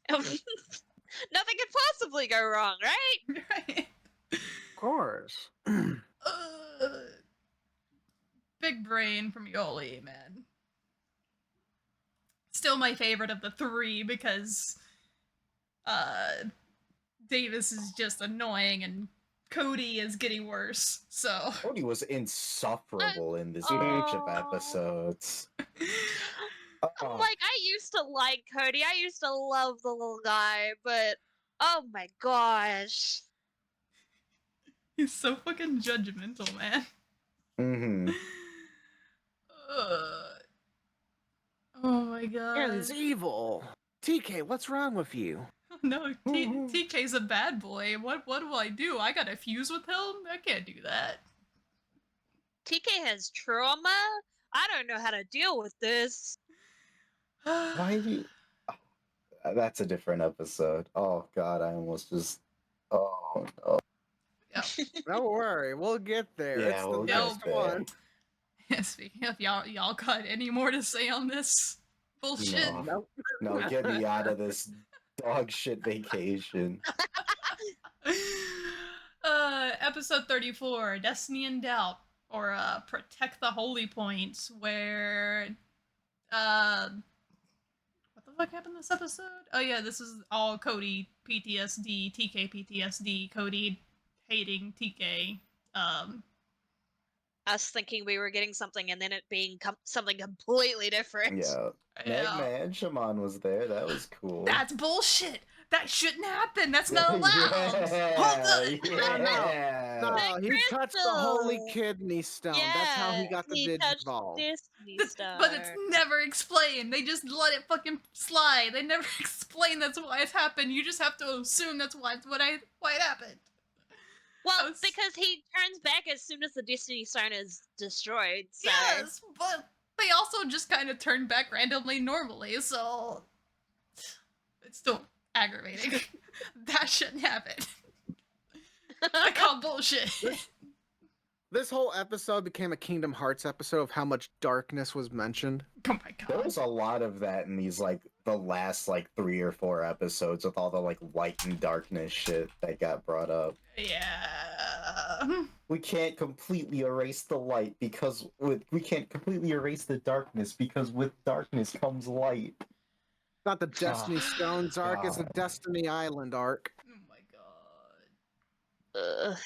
Nothing could possibly go wrong, right? Right? Of course. Big brain from Yoli, man. Still my favorite of the three because Davis is just annoying and Cody is getting worse. So Cody was insufferable in this batch of Oh. episodes. I'm like, I used to like Cody. I used to love the little guy, but oh my gosh. he's so fucking judgmental, man. Mm-hmm. Oh my god. Kain's evil. TK, what's wrong with you? No, TK's a bad boy. What do I do? I gotta fuse with him? I can't do that. TK has trauma. I don't know how to deal with this. Why do you... That's a different episode. Oh god, I almost just... Oh no. Yeah. Don't worry, we'll get there. Yeah, It's the we'll get next there. one. Yeah, speaking of, y'all got any more to say on this bullshit? No. Nope. No, get me out of this dog shit vacation. Episode 34, Destiny in Doubt, or Protect the Holy Points, where what the fuck happened this episode? Oh yeah, this is all Cody PTSD, TK PTSD, Cody hating TK. Us thinking we were getting something and then it being something completely different. Yeah. Magma and Shaman was there. That was cool. That's bullshit. That shouldn't happen. That's not allowed. Hold on. Yeah. No, The he touched the holy crystal. kidney stone. That's how he got the he touched Digivolve. Destiny But it's Star. never explained. They just let it fucking slide. They never explain that's why it happened. You just have to assume that's why it happened. Well, because he turns back as soon as the Destiny Stone is destroyed. So. Yes, but they also just kind of turn back randomly normally, so it's still aggravating. That shouldn't happen. I call bullshit. This whole episode became a Kingdom Hearts episode of how much darkness was mentioned. Oh my There god. was a lot of that in these, like, the last, like, 3 or 4 episodes with all the, like, light and darkness shit that got brought up. Yeah. We can't completely erase the light because we can't completely erase the darkness because with darkness comes light. Not the Destiny Stones arc, it's the God. Destiny Island arc. Oh my god. Ugh.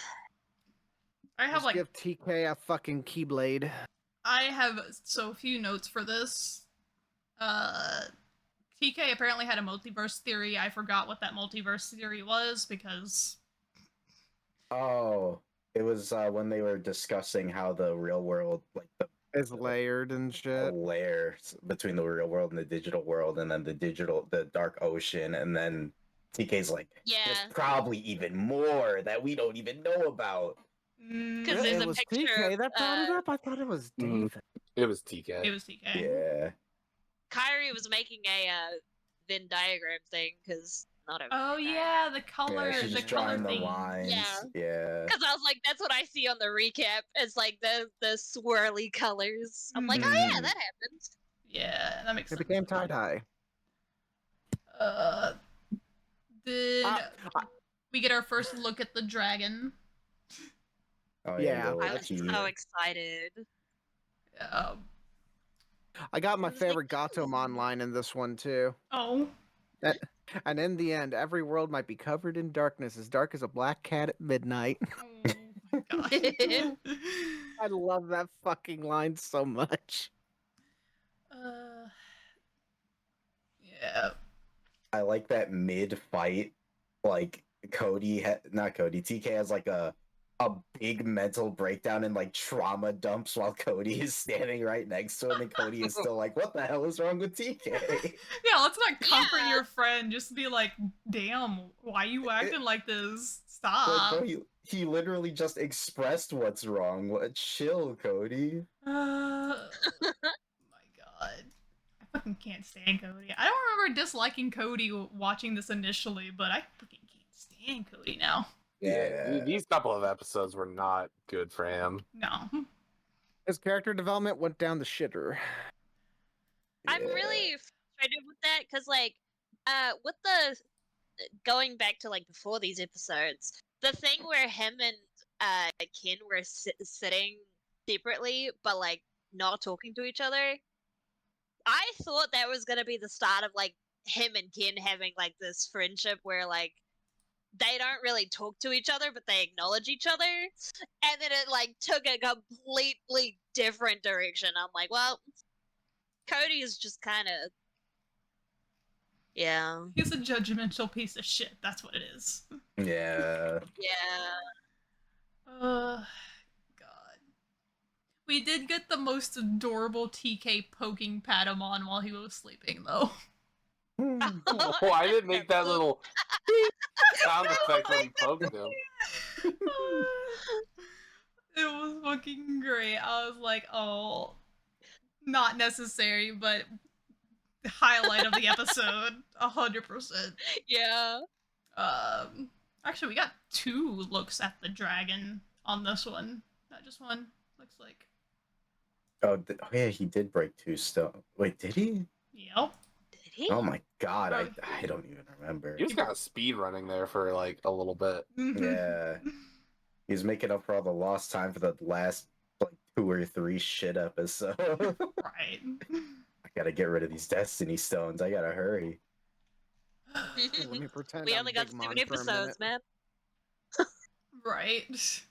I have Just like give TK a fucking Keyblade. I have so few notes for this. TK apparently had a multiverse theory. I forgot what that multiverse theory was because Oh, it was when they were discussing how the real world, like the Is layered and shit. layers between the real world and the digital world, and then the dark ocean, and then TK's like, Yeah. there's probably even more that we don't even know about. Because there's it a was picture TK of, that brought it up. I thought it was Mhm. Dave. It was TK. it was TK. Yeah. Kyrie was making a Venn diagram thing because not a. Oh guy. yeah, the color, Yeah, she's the just color drawing the thing. lines. Yeah. Yeah. Because I was like, that's what I see on the recap. It's like the swirly colors. I'm like, oh yeah, Mhm. that happened. Yeah, that makes It sense. became tie-dye. Did I- we get our first look at the dragon? Oh Yeah, yeah, the I little was key. so excited. Um, I got my It was like, favorite Gatomon line in this one too. oh, And in the end, every world might be covered in darkness, as dark as a black cat at midnight. oh my god. I love that fucking line so much. uh, yeah. I like that mid fight, like not Cody, TK has like a big mental breakdown and like trauma dumps while Cody is standing right next to him, and Cody is still like, "What the hell is wrong with TK?" Yeah, let's not comfort Yeah. your friend. Just be like, damn, why you acting like this? Like, Stop. bro, he literally just expressed what's wrong. What? Chill, Cody. Oh my god. I fucking can't stand Cody. I don't remember disliking Cody watching this initially, but I fucking can't stand Cody now. Yeah. These couple of episodes were not good for him. No. His character development went down the shitter. I'm really frustrated with that because, like, with the going back to like before these episodes, the thing where him and Ken were sitting separately but like not talking to each other. I thought that was gonna be the start of like him and Ken having like this friendship where like they don't really talk to each other, but they acknowledge each other. And then it like took a completely different direction. I'm like, well, Cody is just kind of, yeah, He's a judgmental piece of shit. That's what it is. Yeah. yeah. God. We did get the most adorable TK poking Patamon while he was sleeping, though. Oh, I didn't make that little sound effect when he poked him. It was fucking great. I was like, oh, not necessary, but highlight of the episode, 100%. Yeah. Actually, we got 2 looks at the dragon on this one, not just one. Looks like. Oh yeah, he did break 2 stone. Wait, did he? Yep. Did he? Oh my god, I don't even remember. He was kind of speed running there for like a little bit. Yeah. He's making up for all the lost time for the last like 2 or 3 shit episodes. Right. I gotta get rid of these destiny stones. I gotta hurry. Let me pretend We I'm only got Digimon 7 for a episodes, minute. man. Right.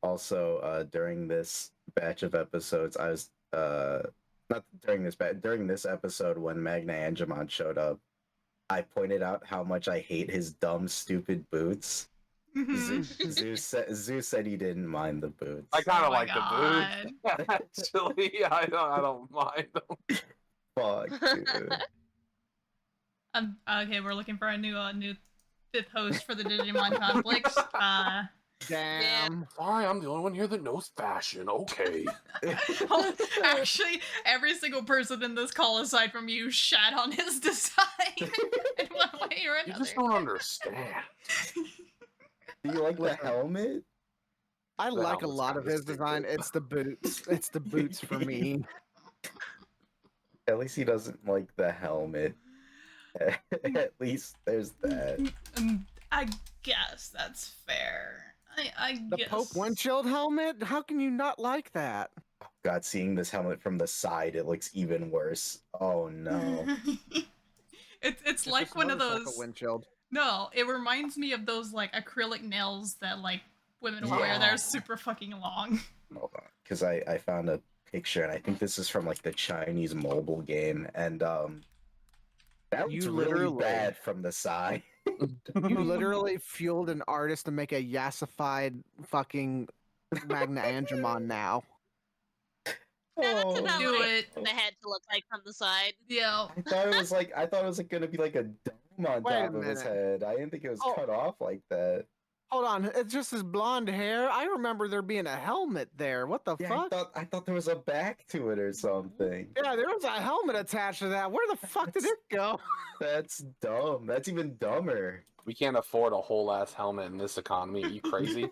Also, during this batch of episodes, I was not during this episode when Magna Angemon showed up, I pointed out how much I hate his dumb, stupid boots. Zeus said he didn't mind the boots. I kind Oh of my like the boots. Actually, I don't mind them. Fuck, dude. Okay, we're looking for a new 5th host for the Digimon Conflict. Damn. Sorry, I'm the only one here that knows fashion. Okay. Actually, every single person in this call, aside from you, shat on his design in one way or You another. just don't understand. Do you like the helmet? I The like a helmet's lot of kinda his design. stupid. It's the boots. It's the boots for me. At least he doesn't like the helmet. At least there's that. I guess that's fair. I The guess. Pope Windshield helmet? How can you not like that? God, seeing this helmet from the side, it looks even worse. Oh no. It's like just one of motorcycle those. windshield. No, it reminds me of those like acrylic nails that like women wear that Yeah. are super fucking long. Hold on, because I found a picture, and I think this is from like the Chinese mobile game, and that looks You really literally- bad from the side. You literally fueled an artist to make a yassified fucking Magna Angemon now. Yeah, that's about Do what it. the head to look like from the side. Yeah. I thought it was like gonna be like a dome on Wait a top of his minute. head. I didn't think it was Oh. cut off like that. Hold on, it's just his blonde hair. I remember there being a helmet there. What the Yeah, fuck? I thought there was a back to it or something. Yeah, there was a helmet attached to that. Where the fuck did it go? That's dumb. That's even dumber. We can't afford a whole ass helmet in this economy. Are you crazy?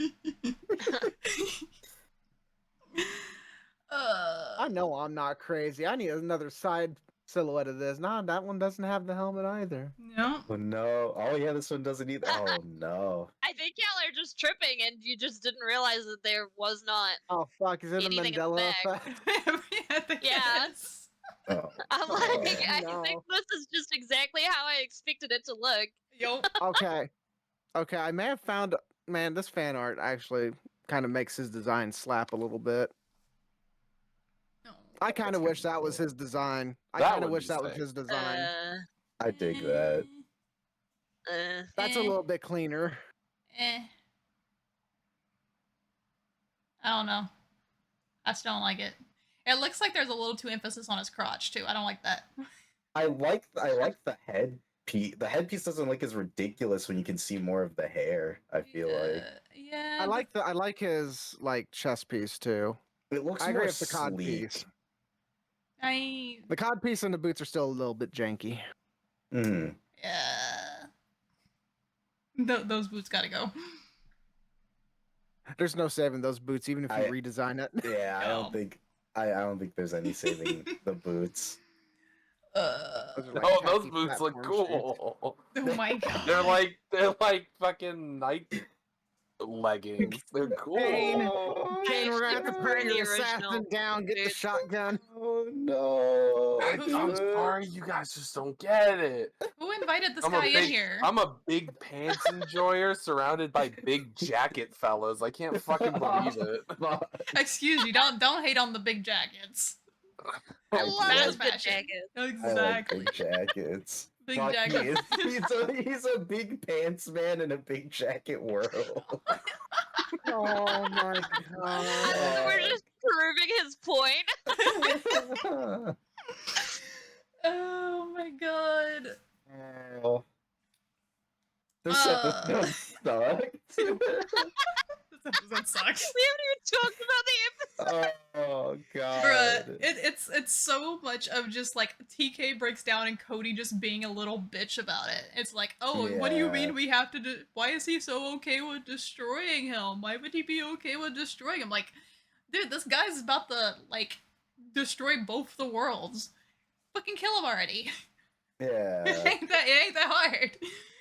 I know I'm not crazy. I need another side silhouette of this. Nah, that one doesn't have the helmet either. No. Oh no. Oh yeah, this one doesn't either. Oh no. I think y'all are just tripping and you just didn't realize that there was not. Oh fuck, is it a Anything in the Mandela bag. effect? I think it Yeah. is. Oh. I'm like, I no. think this is just exactly how I expected it to look. Yo. Okay. Okay, I may have found man, this fan art actually kind of makes his design slap a little bit. No. I kind of That's wish that was cool. his design. I That kind of would wish be that was sick. his design. I dig that. That's a Eh. little bit cleaner. I don't know. I still don't like it. It looks like there's a little too emphasis on his crotch too. I don't like that. I like the headpiece. The headpiece doesn't look as ridiculous when you can see more of the hair, I feel like. Yeah. I like his like chest piece too. It looks I agree more with the cod sleek. piece. I The cod piece and the boots are still a little bit janky. Mm. yeah. Those boots gotta go. There's no saving those boots, even if you I- redesign it. Yeah, I No. don't think there's any saving the boots. Those are like Oh, those khaki boots look platform shoes. cool. Oh my god. They're like fucking night leggings. They're cool. Kane, Oh, Kane, we're gonna have to prefer put the your original assassin down, get the boots. shotgun. oh no. I'm sorry, you guys just don't get it. Who invited this I'm guy a in big, here? I'm a big pants enjoyer surrounded by big jacket fellas. I can't fucking believe it. Excuse you. Don't hate on the big jackets. I I love Fast those good fashion. jackets. I like Exactly. big jackets. Big Fuck, jacket. he's a big pants man in a big jacket world. Oh my I love that we're just proving his point. Oh my god. Oh. This episode sucked. This episode sucks. We haven't even talked about the episode. Oh god. Bruh, it's so much of just like TK breaks down and Cody just being a little bitch about it. It's like, oh, what do you Yeah. mean we have to why is he so okay with destroying him? Why would he be okay with destroying him? Like, dude, this guy's about to like destroy both the worlds. Fucking kill him already. Yeah. it ain't that hard.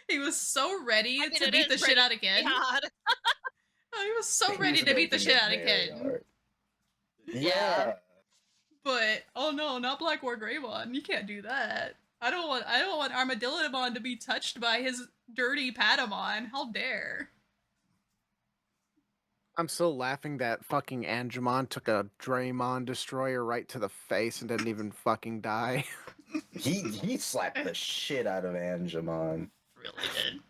He was so ready I mean, to it beat is the shit out of Kid. God. Oh, he was so He's ready to beat the making shit it out of very Kid. hard. Yeah. Yeah. But oh no, not Blackwargreymon. You can't do that. I don't want Armadillomon to be touched by his dirty Patamon. How dare? I'm still laughing that fucking Agumon took a Draymond destroyer right to the face and didn't even fucking die. He slapped the shit out of Agumon. Really did.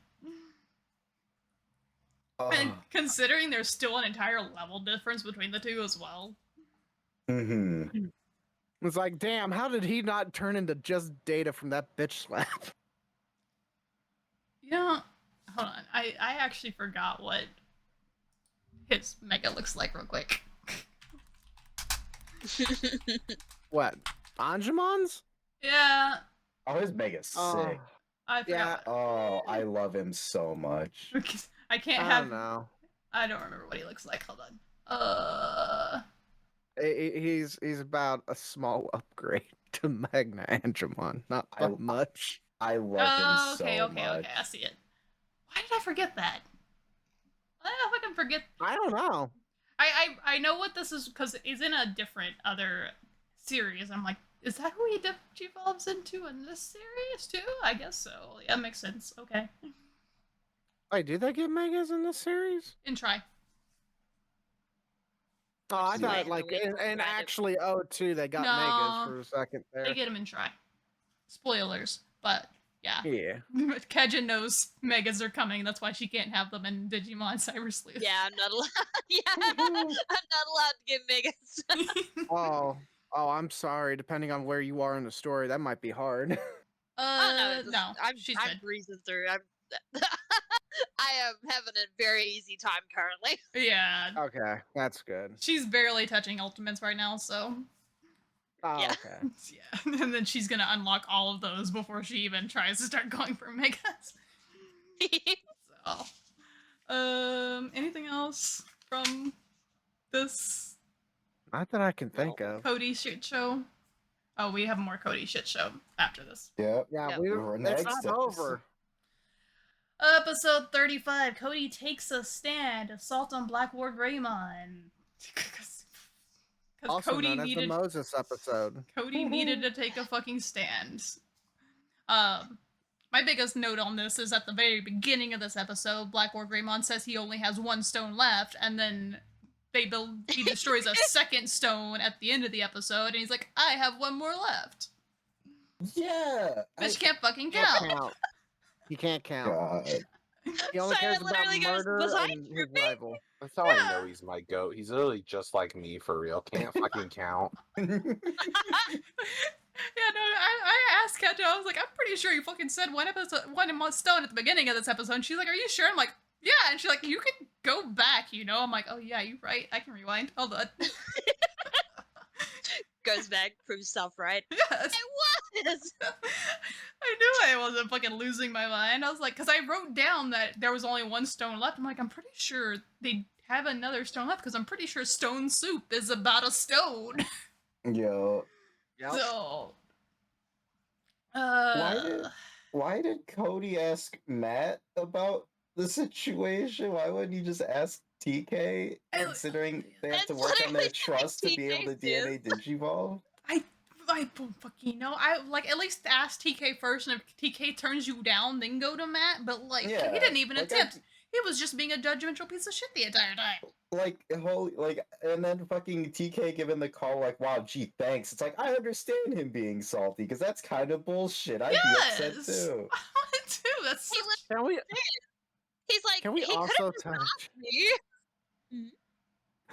Oh. And considering there's still an entire level difference between the two as well. Mm-hmm. It's like, damn, how did he not turn into just Data from that bitch slap? Yeah. Hold on. I actually forgot what his mega looks like real quick. What? Agumon's? Yeah. Oh, his mega's sick. Oh, I forgot. yeah. what- Oh, I love him so much. I can't I have. don't know. I don't remember what he looks like. Hold on. He's about a small upgrade to Magna Agumon. Not by much. I love Oh, him so okay, much. okay. I see it. Why did I forget that? I don't know if I can forget. I don't know. I know what this is because he's in a different other series. I'm like, is that who he evolves into in this series too? I guess so. Yeah, makes sense. Okay. Wait, do they get Megas in this series? And try. Oh, I Which is thought why like we in random- actually O2 they got No. Megas for a second They there. get him in try. Spoilers, but yeah. Yeah. Keja knows megas are coming. That's why she can't have them in Digimon Cyber Sleuth. Yeah, I'm not allowed. Yeah, I'm not allowed to get megas. Oh, I'm sorry. Depending on where you are in the story, that might be hard. Oh no, no, I'm she's I'm good. breezing through. I am having a very easy time currently. Yeah, Okay, that's good. she's barely touching ultimates right now, so Oh, Yeah. okay. yeah. And then she's gonna unlock all of those before she even tries to start going for megas. So, anything else from this Not that I can think of. Cody shit show? Oh, we have more Cody shit show after this. Yep. Yeah, Yep. We're it's next not over. Episode 35, Cody takes a stand, assault on Blackwargreymon. Because Also Cody known as the needed Moses episode. Cody needed to take a fucking stand. My biggest note on this is at the very beginning of this episode, Blackwargreymon says he only has one stone left, and then he destroys a second stone at the end of the episode, and he's like, I have one more left. Yeah. Bitch can't fucking Can't count. count. He can't count. God. He only Cyan cares about literally goes, murder "Was I and his tripping?" rival. That's how I know he's my goat. He's literally just like me for real. Can't fucking count. Yeah, no, I asked Keja, I was like, I'm pretty sure you fucking said one stone at the beginning of this episode. And she's like, are you sure? I'm like, yeah. And she's like, you can go back, you know? I'm like, oh yeah, you're right. I can rewind. Hold on. Goes back, proves stuff right. Yes. It was. I knew I wasn't fucking losing my mind. I was like, because I wrote down that there was only one stone left. I'm like, I'm pretty sure they have another stone left because I'm pretty sure stone soup is about a stone. Yo. Yep. So, Why did Cody ask Matt about the situation? Why wouldn't he just ask TK, considering they have to That's work on their literally trust to be able to TK DNA digivolve? I don't fucking know. I like at least ask TK first, and if TK turns you down, then go to Matt. But like, he didn't even like, attempt. He was just being a judgmental piece of shit the entire time. And then fucking TK giving the call like, wow, gee, thanks. It's like, I understand him being salty, because that's kind of bullshit. I'd be upset Yes! too. I would too. That's He such... Can we He's like, can we he also could've just touch asked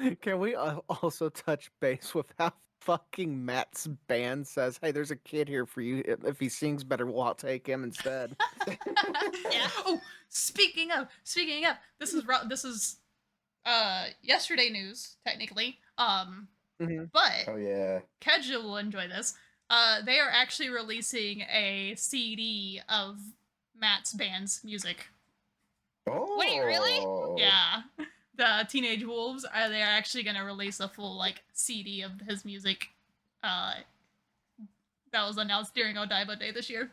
me. can we also touch base with how fucking Matt's band says, hey, there's a kid here for you. If he sings better, we'll take him instead. Yeah. Oh, speaking of, this is yesterday news technically. Mhm. But Oh yeah. Keja will enjoy this. They are actually releasing a CD of Matt's band's music. Oh. Wait, really? Yeah. The Teenage Wolves they're actually gonna release a full like CD of his music. That was announced during Odaiba Day this year.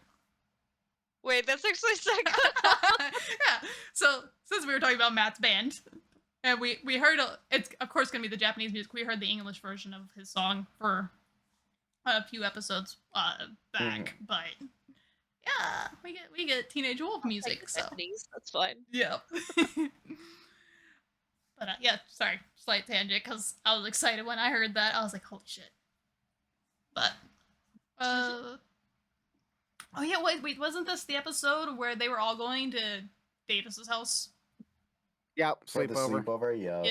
Wait, that's actually so good. Yeah. So since we were talking about Matt's band, and we heard it's of course gonna be the Japanese music. We heard the English version of his song for a few episodes back, but yeah, we get Teenage Wolf music. So Japanese, that's fine. yeah. But yeah, sorry, slight tangent because I was excited when I heard that. I was like, holy shit. But oh yeah, wait, wasn't this the episode where they were all going to Davis's house? Yep, For the sleepover. sleepover, yeah.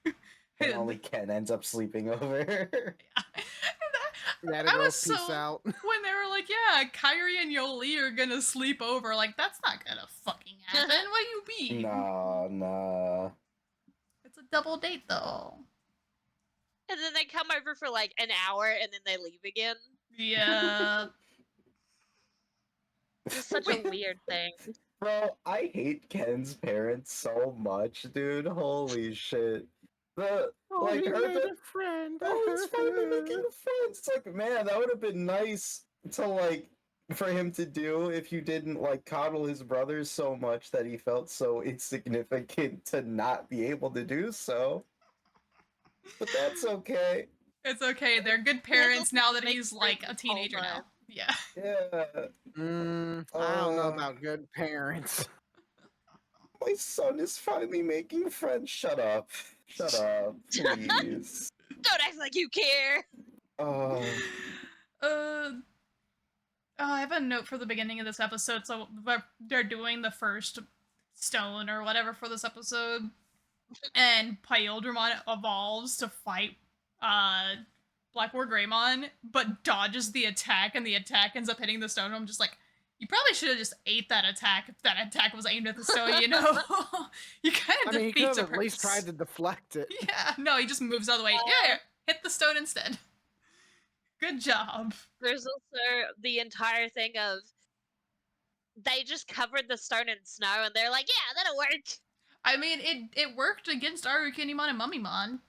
Yep. And only Ken ends up sleeping over. Gotta I go, was peace so out. when they were like, yeah, Kyrie and Yoli are gonna sleep over. Like, that's not gonna fucking happen. What do you mean? Nah. It's a double date though. And then they come over for like an hour and then they leave again. Yeah. It's such a weird thing. Bro, I hate Ken's parents so much, dude. Holy shit. Like, he her made the- a friend. Oh, it's finally making friends. It's like, man, that would have been nice to like for him to do if you didn't like coddle his brothers so much that he felt so insignificant to not be able to do so. But that's okay. It's okay. They're good parents now that make he's like a friends the whole teenager time. now. Yeah. Yeah. I don't know Uh, about good parents. My son is finally making friends. Shut up. Shut up, please. Don't act like you care. I have a note for the beginning of this episode. So they're doing the first stone or whatever for this episode, and Pyldramon evolves to fight Blackwargreymon, but dodges the attack, and the attack ends up hitting the stone. I'm just like, You probably should have just ate that attack if that attack was aimed at the stone, you know? You kind of I mean, he defeat could the have at least purpose. tried to deflect it. Yeah, no, he just moves out of the way. Yeah, hit the stone instead. Good job. There's also the entire thing of they just covered the stone in snow and they're like, yeah, that'll work. I mean, it worked against Arukenimon and Mummymon.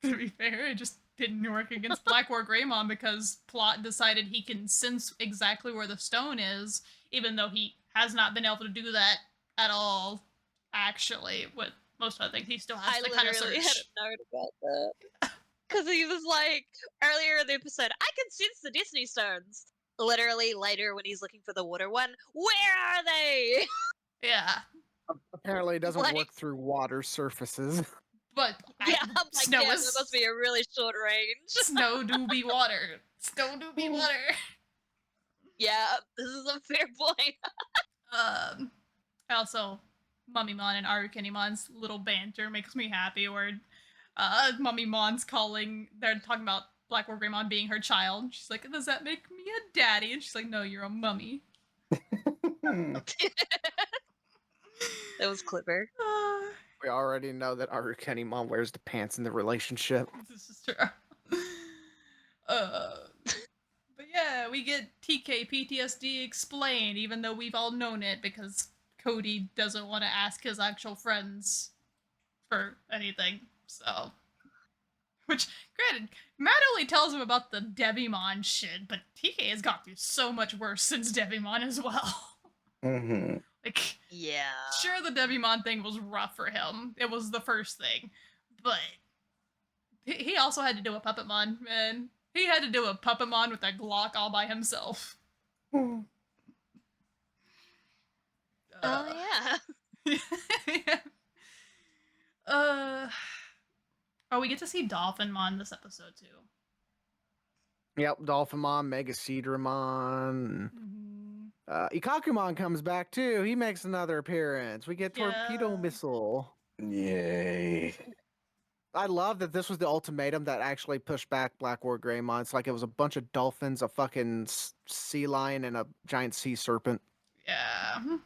To be fair, it just didn't work against Blackwargreymon because Plot decided he can sense exactly where the stone is, even though he has not been able to do that at all. Actually, with most other things, he still has to kind of literally search. had a note about that. Because he was like, earlier in the episode, I can sense the Destiny Stones. Literally later when he's looking for the water one, where are they? Yeah, Apparently, it doesn't Like- work through water surfaces. but Yeah, I'm like, snow yeah, is that must be a really short range. snow do be water. Snow do be water. Yeah, this is a fair point. Also, Mummymon and Arukenimon's little banter makes me happy. Where, Mummymon's they're talking about Blackwargreymon being her child. She's like, "Does that make me a daddy?" And she's like, "No, you're a mummy." That was clever. We already know that Arukenimon wears the pants in the relationship. This is true. But yeah, we get TK PTSD explained, even though we've all known it because Cody doesn't want to ask his actual friends for anything. So, which, granted, Matt only tells him about the Devimon shit, but TK has gone through so much worse since Devimon as well. Mm-hmm. Like, Yeah. sure, the Devimon thing was rough for him. It was the first thing, but he also had to do a Puppetmon, man. He had to do a Puppetmon with a Glock all by himself. Oh yeah. Oh, we get to see Dolphinmon this episode too. Yep, Dolphinmon, Megaseedramon. Ikakumon comes back too. He makes another appearance. We get Torpedo Yeah. Missile. Yay. I love that this was the ultimatum that actually pushed back Blackwargreymon. It's like it was a bunch of dolphins, a fucking sea lion, and a giant sea serpent. Yeah.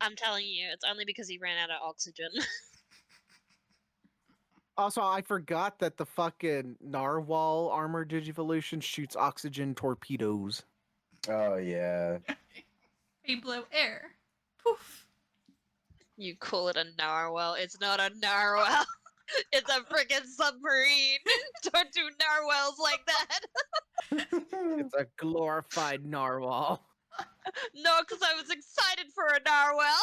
I'm telling you, it's only because he ran out of oxygen. Also, I forgot that the fucking Narwhal armor Digivolution shoots oxygen torpedoes. Oh yeah. They blow air. Poof. You call it a narwhal. It's not a narwhal. It's a freaking submarine. Don't do narwhals like that. It's a glorified narwhal. No, because I was excited for a narwhal.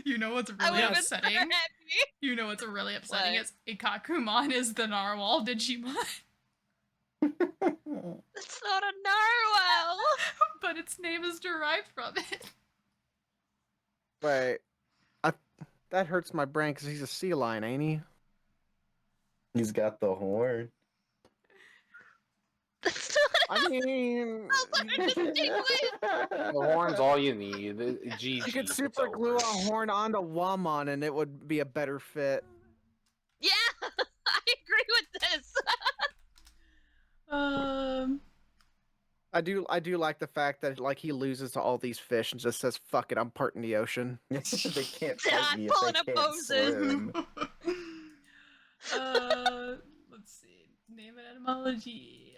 You know what's I really would have been so upsetting? happy. You know what's really upsetting What? is Ikakumon is the Narwhal Digimon, It's not a narwhal. but its name is derived from it. Wait, that hurts my brain because he's a sea lion, ain't he? He's got the horn. That's not I mean, The horn's all you need. GG. you could it's super glue a over. horn onto Wamon and it would be a better fit. Yeah, I agree with this. I do like the fact that like he loses to all these fish and just says, "Fuck it, I'm parting the ocean." They can't Yeah, fight I'm me if pulling they a can't Moses. swim. Let's see. Name and etymology.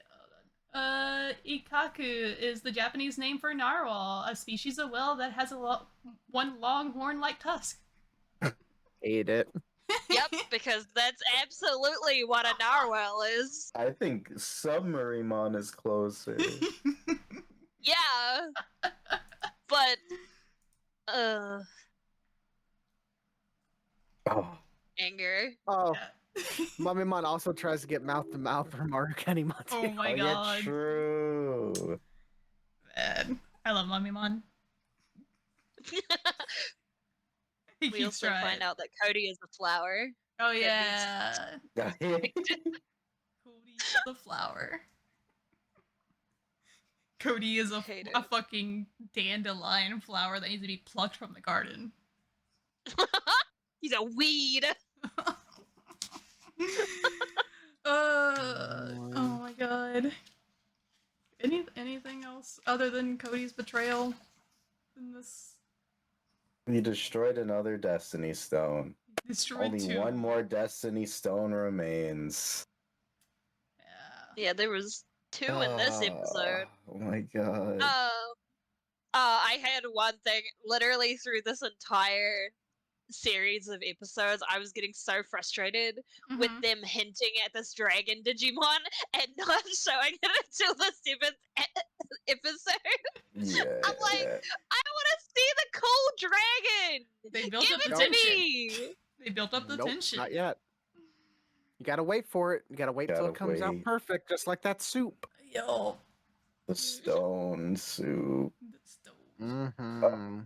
Hold on. Ikaku is the Japanese name for narwhal, a species of whale that has one long horn-like tusk. Hate it. Yep, because that's absolutely what a narwhal is. I think Submarimon is closer. Yeah, but Oh. anger. Oh, Yeah. Mummymon also tries to get mouth to mouth from Arukenimon. Oh my Oh, god. yeah, true. Man, I love Mummymon. He We keeps also trying. find out that Cody is a flower. Oh means- yeah. Cody is a flower. Cody is Hate a it. fucking dandelion flower that needs to be plucked from the garden. He's a weed. Oh my god. Anything else other than Cody's betrayal in this? He destroyed another Destiny Stone. Destroyed Only two. one more Destiny Stone remains. Yeah. Yeah, there was 2 in this episode. Oh my god. I had one thing literally through this entire series of episodes. I was getting so frustrated with Mhm. them hinting at this dragon Digimon and not showing it until the 7th episode. Yeah. I'm like, I want to see the cool dragon. They built Give up it the to tension. me. They built up the Nope, tension. not yet. You gotta wait for it. You gotta wait till it Gotta comes out wait. perfect, just like that soup. Yo. The stone soup. Mm-hmm.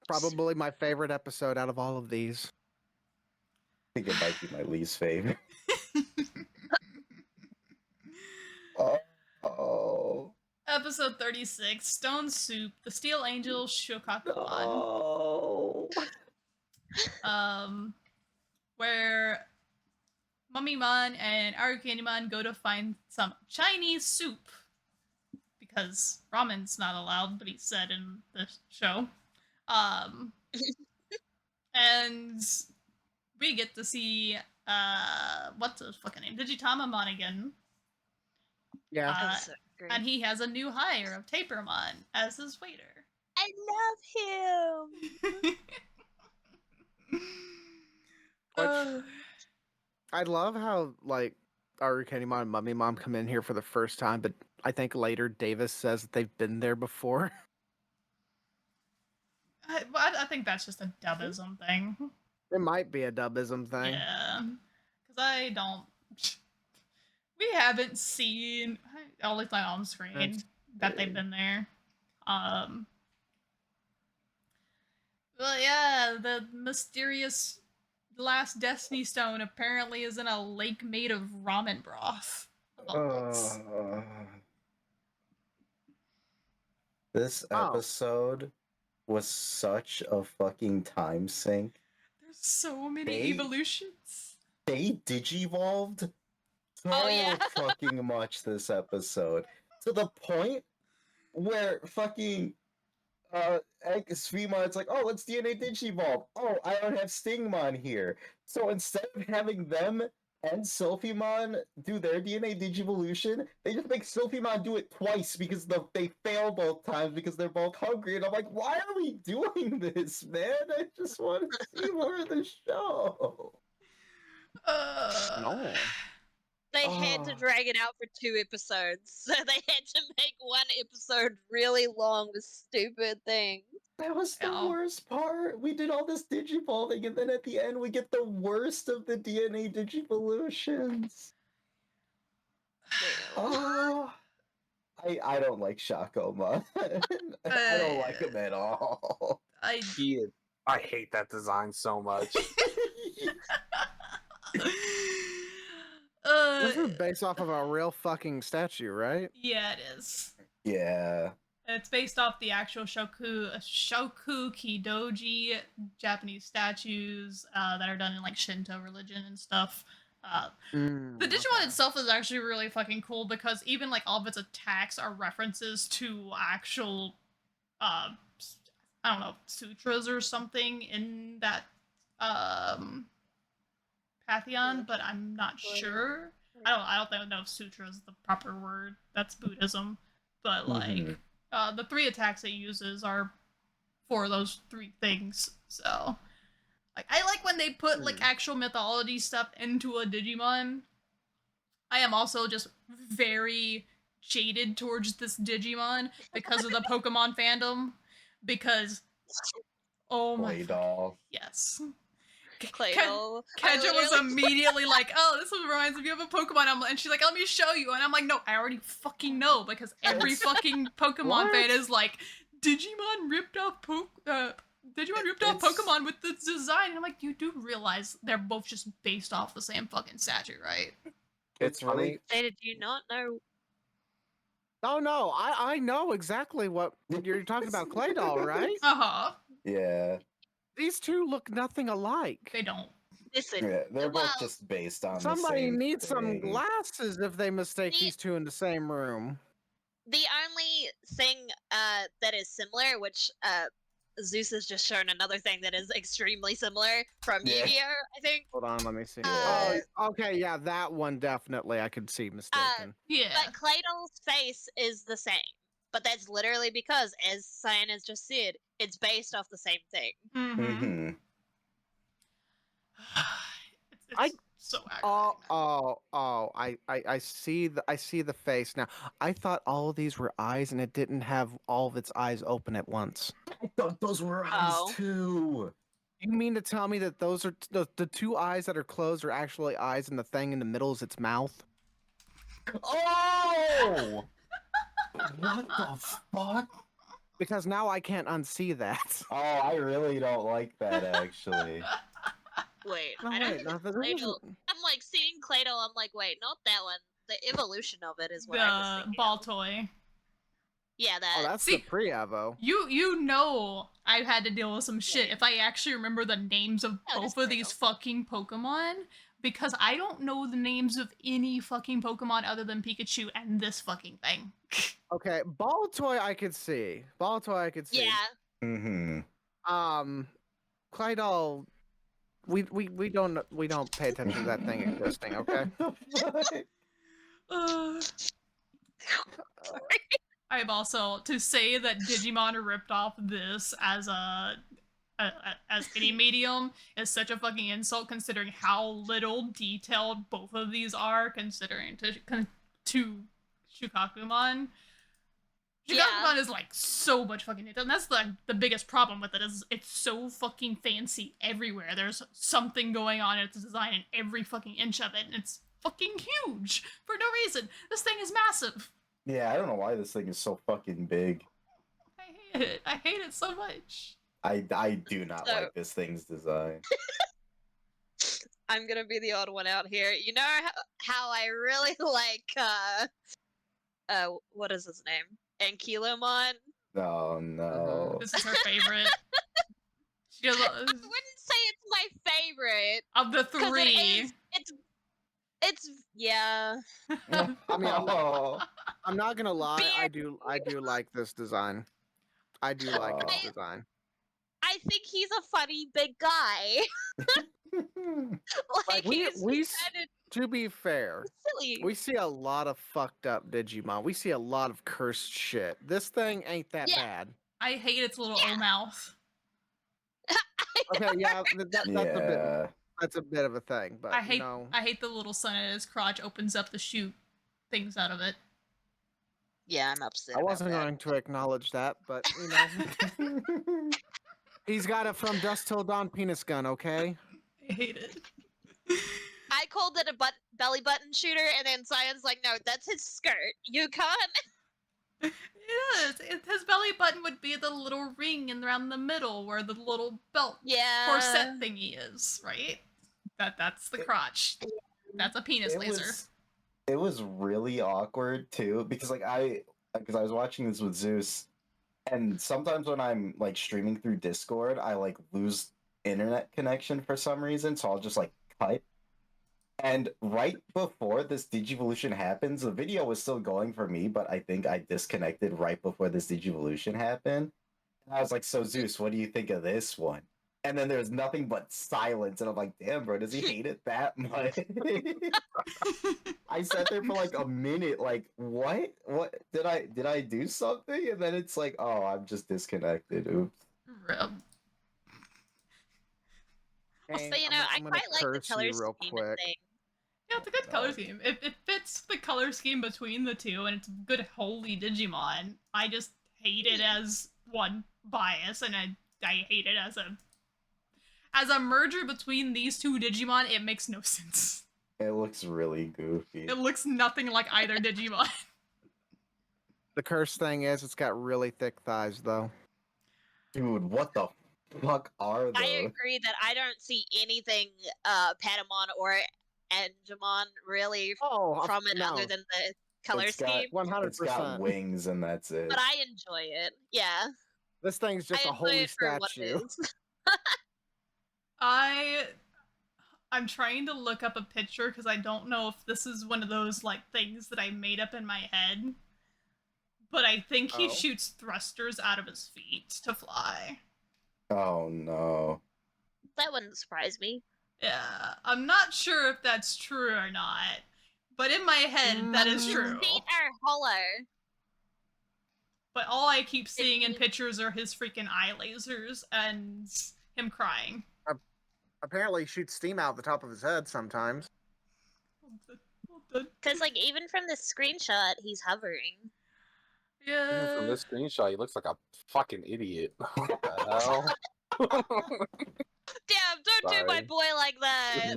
Probably my favorite episode out of all of these. I think it might be my least favorite. Oh. Episode 36, Stone Soup, the Steel Angel Shokakuon. Oh. Where Mummymon and Arukenimon go to find some Chinese soup. Because ramen's not allowed to be said in the show. And we get to see what's his fucking name? Digitamamon again. Yeah. That was so great. And he has a new hire of Tapermon as his waiter. I love him. I love how, like, Arukenimon and Mummy Mom come in here for the first time, but I think later Davis says that they've been there before. I think that's just a dubism thing. It might be a dubism thing. Yeah. Because I don't. We haven't seen, at least not on screen, that they've been there. Well, yeah, the mysterious last Destiny Stone apparently is in a lake made of ramen broth. This episode was such a fucking time sink. There's so many evolutions. They digivolved so fucking much this episode. To the point where fucking Sweetmon's like, oh, let's DNA Digivolve. Oh, I don't have Stingmon here. So instead of having them and Sylphimon do their DNA Digivolution, they just make Sylphimon do it twice because they fail both times because they're both hungry. And I'm like, why are we doing this, man? I just want to see more of the show. No. They had to drag it out for 2 episodes, so they had to make one episode really long with stupid things. That was the worst part. We did all this digivolving, and then at the end, we get the worst of the DNA digivolutions. Oh, I don't like Shakomon. I don't like him at all. I hate that design so much. This is based off of a real fucking statue, right? Yeah, it is. Yeah. It's based off the actual Shoku Kidoji Japanese statues that are done in like Shinto religion and stuff. The Digimon itself is actually really fucking cool because even like all of its attacks are references to actual, I don't know, sutras or something in that pantheon, but I'm not sure. I don't know if sutra is the proper word. That's Buddhism, but like the 3 attacks it uses are for those 3 things. So, like, I like when they put like actual mythology stuff into a Digimon. I am also just very jaded towards this Digimon because of the Pokemon fandom. Because, oh my, yes. Keja was immediately like, oh, this one reminds me of a Pokemon. And she's like, let me show you. And I'm like, no, I already fucking know because every fucking Pokemon fan is like, Digimon ripped off Pokemon with the design. And I'm like, you do realize they're both just based off the same fucking statue, right? It's really. Did you not know? Oh no, I know exactly what you're talking about. Clay doll, right? Uh-huh. Yeah. These 2 look nothing alike. They don't. Listen, Yeah, they're both well, just based on the Somebody same needs some thing. glasses if they mistake The- these two in the same room. the only thing that is similar, which Zeus has just shown another thing that is extremely similar from Yeah. Yu-Gi-Oh, I think. Hold on, let me see. Uh, Oh, okay, yeah, that one definitely I could see mistaken. Yeah. But Cladle's face is the same. But that's literally because, as Cyan has just said, it's based off the same thing. Mm-hmm. Mm-hmm. It's so aggravating. I see the face now. I thought all of these were eyes, and it didn't have all of its eyes open at once. I thought those were eyes Oh. too. You mean to tell me that those are the two eyes that are closed are actually eyes, and the thing in the middle is its mouth? Oh! What the fuck? Because now I can't unsee that. Oh, I really don't like that actually. Wait, No, I don't wait, think no, it's this Cladle. isn't- I'm like seeing Cladle, I'm like, wait, not that one. The evolution of it is what I was The thinking. ball toy. Yeah, Oh, that. that's See- the pre-Evo. You know I've had to deal with some shit if I actually remember the names of Oh, both that's of these real. fucking Pokemon, because I don't know the names of any fucking Pokemon other than Pikachu and this fucking thing. Okay, ball toy I could see. Ball toy I could see. Yeah. Mm-hmm. Clydal, we don't pay attention to that thing existing, okay? Uh, I'm also to say that Digimon ripped off this as as any medium is such a fucking insult, considering how little detailed both of these are, considering to Shukakumon. Yeah. Jogress is like so much fucking detail, and that's the biggest problem with it is it's so fucking fancy everywhere. There's something going on in its design in every fucking inch of it, and it's fucking huge for no reason. This thing is massive. Yeah, I don't know why this thing is so fucking big. I hate it. I hate it so much. I do not So- like this thing's design. I'm gonna be the odd one out here. You know how I really like what is his name? Ankylomon? Oh no. This is her favorite. She does I wouldn't say it's my favorite. of the 'Cause three. It's yeah. I mean, Oh. I'm not gonna lie, I Beer- do like this design. I do like its Oh. design. I think he's a funny big guy. Like, we he's kind To be fair, of silly. we see a lot of fucked up Digimon. We see a lot of cursed shit. This thing ain't that Yeah. bad. I hate its little Yeah. O mouth. Okay, yeah, Yeah. that's a bit of a thing, but I hate you know, I hate the little sun at his crotch opens up to shoot things out of it. Yeah, I'm upset. I about wasn't that. going to acknowledge that, but you know, he's got a from dusk till dawn penis gun. Okay. I hate it. I called it a belly button shooter, and then Cyan's like, no, that's his skirt. You can't. It is. His belly button would be the little ring in around the middle where the little belt Yeah. corset thingy is, right? That's the crotch. That's a penis laser. It was really awkward too because I was watching this with Zeus, and sometimes when I'm like streaming through Discord, I like lose internet connection for some reason, so I'll just like cut. And right before this Digivolution happens, the video was still going for me, but I think I disconnected right before this Digivolution happened. And I was like, so Zeus, what do you think of this one? And then there's nothing but silence, and I'm like, damn, bro, does he hate it that much? I sat there for like a minute, like, what? What did I do something? And then it's like, oh, I'm just disconnected. Oops. Rip. Dang, Also, you know, I'm I gonna quite like the curse color you real scheme quick. thing. Yeah, it's a good color scheme. It fits the color scheme between the two, and it's a good holy Digimon. I just hate it as one bias, and I hate it as a merger between these two Digimon. It makes no sense. It looks really goofy. It looks nothing like either Digimon. The curse thing is, it's got really thick thighs, though. Dude, what the fuck are those? I agree that I don't see anything Patamon or Agumon really Oh, from it no, other than the color It's got- scheme. 100%. It's got wings and that's it. But I enjoy it. Yeah. This thing's just I a enjoy holy it for what it statue. is. I'm trying to look up a picture because I don't know if this is one of those like things that I made up in my head. But I think he Oh. shoots thrusters out of his feet to fly. Oh no. That wouldn't surprise me. Yeah, I'm not sure if that's true or not. But in my head, that is Mm. true. Feet are hollow. But all I keep seeing in pictures are his freaking eye lasers and him crying. Apparently, he shoots steam out the top of his head sometimes. Because, like, even from the screenshot, he's hovering. Even from Yeah. this screenshot, he looks like a fucking idiot. What the hell? Damn, don't do my Sorry. boy like that.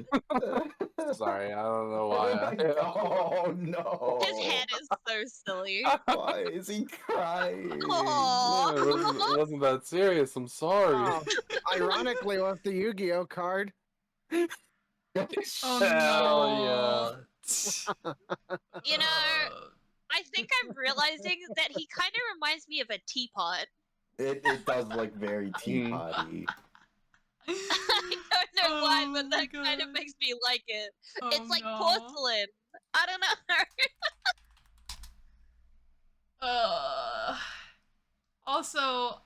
Sorry, I don't know why. Oh no. His head is so silly. Why is he crying? Aw. It wasn't that serious. I'm sorry. Oh, ironically, with the Yu-Gi-Oh card. Oh Hell no. You know, I think I'm realizing that he kind of reminds me of a teapot. It does look very teapotty. I don't know why, but Oh that my kind of God. makes me like it. Oh, It's like no. porcelain. I don't know. Also,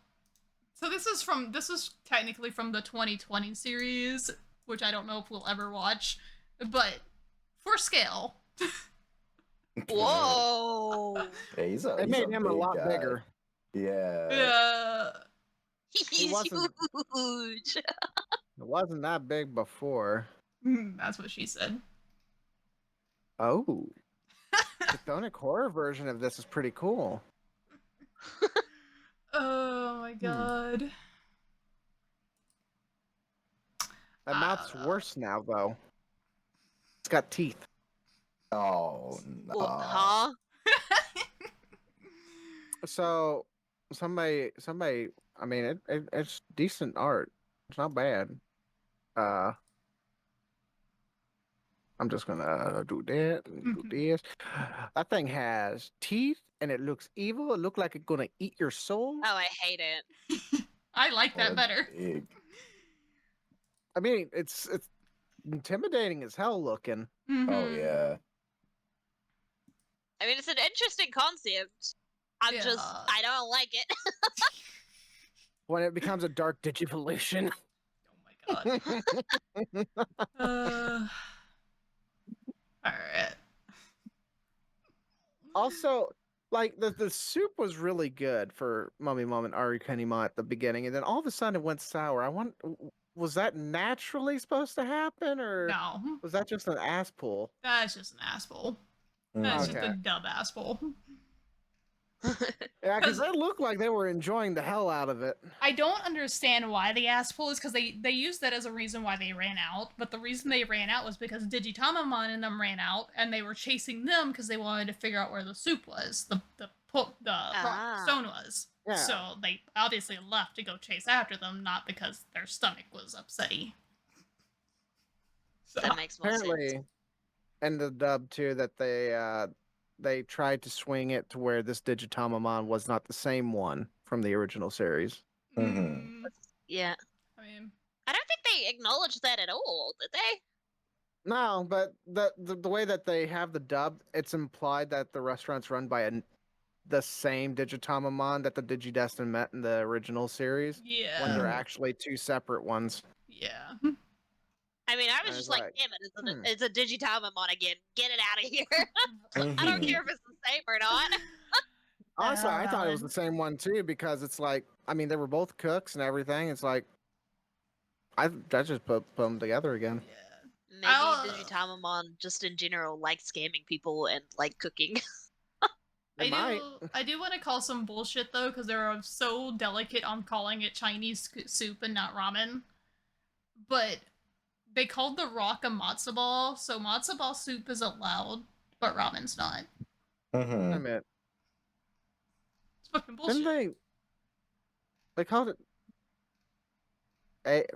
so this is technically from the 2020 series, which I don't know if we'll ever watch, but for scale. Whoa. Yeah, he's a, It he's made him a big lot guy. bigger. Yeah. Yeah. He's wasn't- huge. It wasn't that big before. That's what she said. Oh. The Chthonic horror version of this is pretty cool. Oh my God. That I mouth's don't know. worse now, though. It's got teeth. Oh no. Huh? So, somebody, I mean, it's decent art. It's not bad. I'm just gonna do that and do this. That thing has teeth and it looks evil. It looks like it's gonna eat your soul. Oh, I hate it. I like Oh, that it's better. big. I mean, it's intimidating as hell looking. Oh Mhm. yeah. I mean, it's an interesting concept. I don't like it. When it becomes a dark digivolution. Oh my God. Alright. Also, like the soup was really good for Mummy Mom and Ari Kenima at the beginning, and then all of a sudden it went sour. I want, was that naturally supposed to happen, or No. was that just an ass pull? That's just an asshole. That's just Okay. a dub asshole. Yeah, because it looked like they were enjoying the hell out of it. I don't understand why the asshole is because they used that as a reason why they ran out, but the reason they ran out was because Digitamamon and them ran out, and they were chasing them because they wanted to figure out where the soup was, the stone was. Yeah. So they obviously left to go chase after them, not because their stomach was upsetty. So, That makes more sense. Apparently, in the dub too, that they tried to swing it to where this Digitamamon was not the same one from the original series. mm, Yeah. I mean, I don't think they acknowledged that at all, did they? No, but the way that they have the dub, it's implied that the restaurant's run by the same Digitamamon that the Digidestin met in the original series, when they're yeah, actually two separate ones. yeah. I mean, I was I just was like, like, damn it, it's a Digitamamon again. Get it out of here. I don't Mhm. care if it's the same or not. Honestly, I thought it was Alan. the same one too, because it's like, I mean, they were both cooks and everything. It's like, I just put them together again. Yeah. Maybe I'll- Digitamamon just in general like scamming people and like cooking. They might. I do want to call some bullshit though, because they're so delicate on calling it Chinese soup and not ramen. But they called the rock a matzo ball, so matzo ball soup is allowed, but ramen's not. I Mhm. mean, It's fucking bullshit. didn't they called it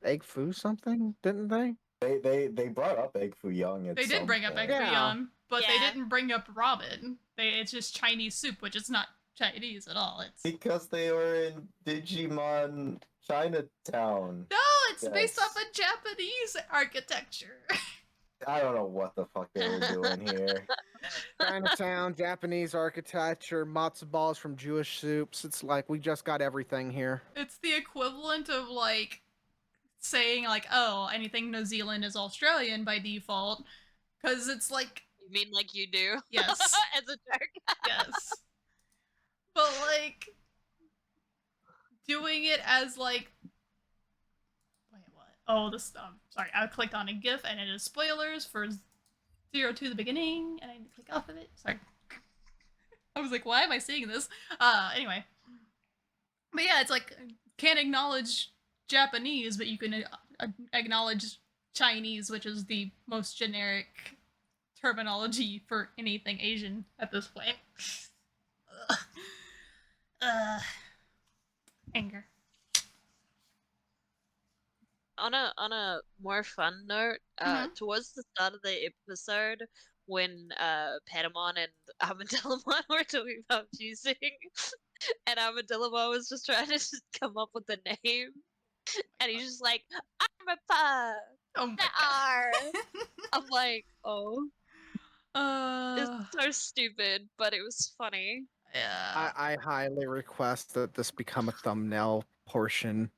egg foo something, didn't they? They brought up egg foo young at They did some bring up egg point. foo Yeah. young, but they Yeah. didn't bring up ramen. It's just Chinese soup, which is not Chinese at all. It's Because they were in Digimon Chinatown. no, it's based off Yes. of Japanese architecture. I don't know what the fuck they were doing here. Chinatown, Japanese architecture, matzo balls from Jewish soups. It's like we just got everything here. It's the equivalent of like saying like, oh, anything New Zealand is Australian by default, because it's like, You mean like you do? yes, As a jerk. yes, but like doing it as like, wait, what? Oh, this sorry, I clicked on a GIF and it is spoilers for 0 to the beginning, and I need to click off of it. Sorry, I was like, why am I seeing this? Anyway, but yeah, it's like can't acknowledge Japanese, but you can acknowledge Chinese, which is the most generic terminology for anything Asian at this point. Anger. On a more fun note, towards the start of the episode, when Patamon and Armadillamon were talking about choosing, and Armadillamon was just trying to just come up with a name, and he's just like, Armapa, Oh my R. god. I'm like, oh, it's so stupid, but it was funny. Yeah. I highly request that this become a thumbnail portion.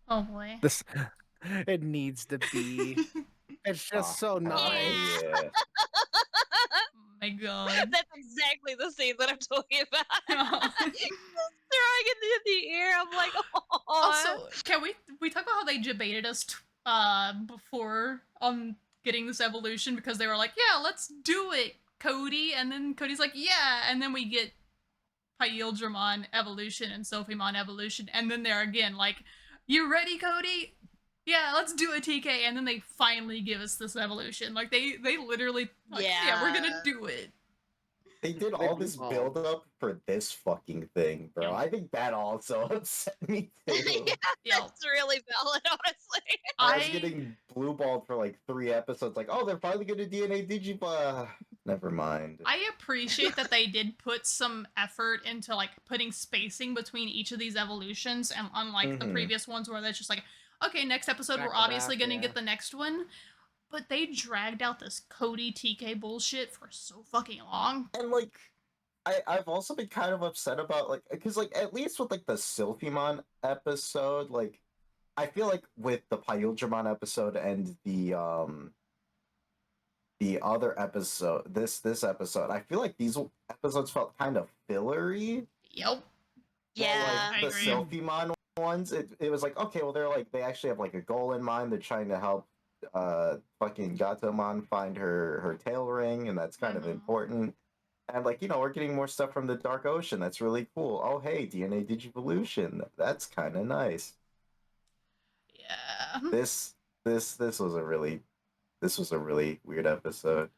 Oh boy. This, it needs to be. It's just so nice. Yeah. Oh my god. That's exactly the scene that I'm talking about. Oh. Throwing it in the air. I'm like, oh. Also, can we talk about how they debated us before on getting this evolution, because they were like, yeah, let's do it, Cody, and then Cody's like, yeah, and then we get Paildramon evolution and Sophimon evolution, and then they're again like, you ready, Cody? Yeah, let's do a TK, and then they finally give us this evolution. Like they literally like, yeah, we're gonna do it. They did all this build up for this fucking thing, bro. Yep. I think that also upset me too. Yeah, that's really valid, honestly. I was getting blue balled for like 3 episodes. Like, oh, they're finally gonna DNA Digimon. Never mind. I appreciate that they did put some effort into like putting spacing between each of these evolutions, and unlike the previous ones where they're just like, okay, next episode Back we're to obviously back, gonna yeah. get the next one. But they dragged out this Cody TK bullshit for so fucking long. And like, I've also been kind of upset about like, because like at least with like the Sylphimon episode, like I feel like with the Paildramon episode and the other episode, this episode, I feel like these episodes felt kind of fillery. Yep. Yeah, Like, I the agree. Sylphimon ones, it was like, okay, well they're like, they actually have like a goal in mind. They're trying to help fucking Gatomon find her tail ring, and that's kind of important. And like, you know, we're getting more stuff from the Dark Ocean. That's really cool. Oh hey, DNA Digivolution. That's kind of nice. Yeah. This was a really weird episode.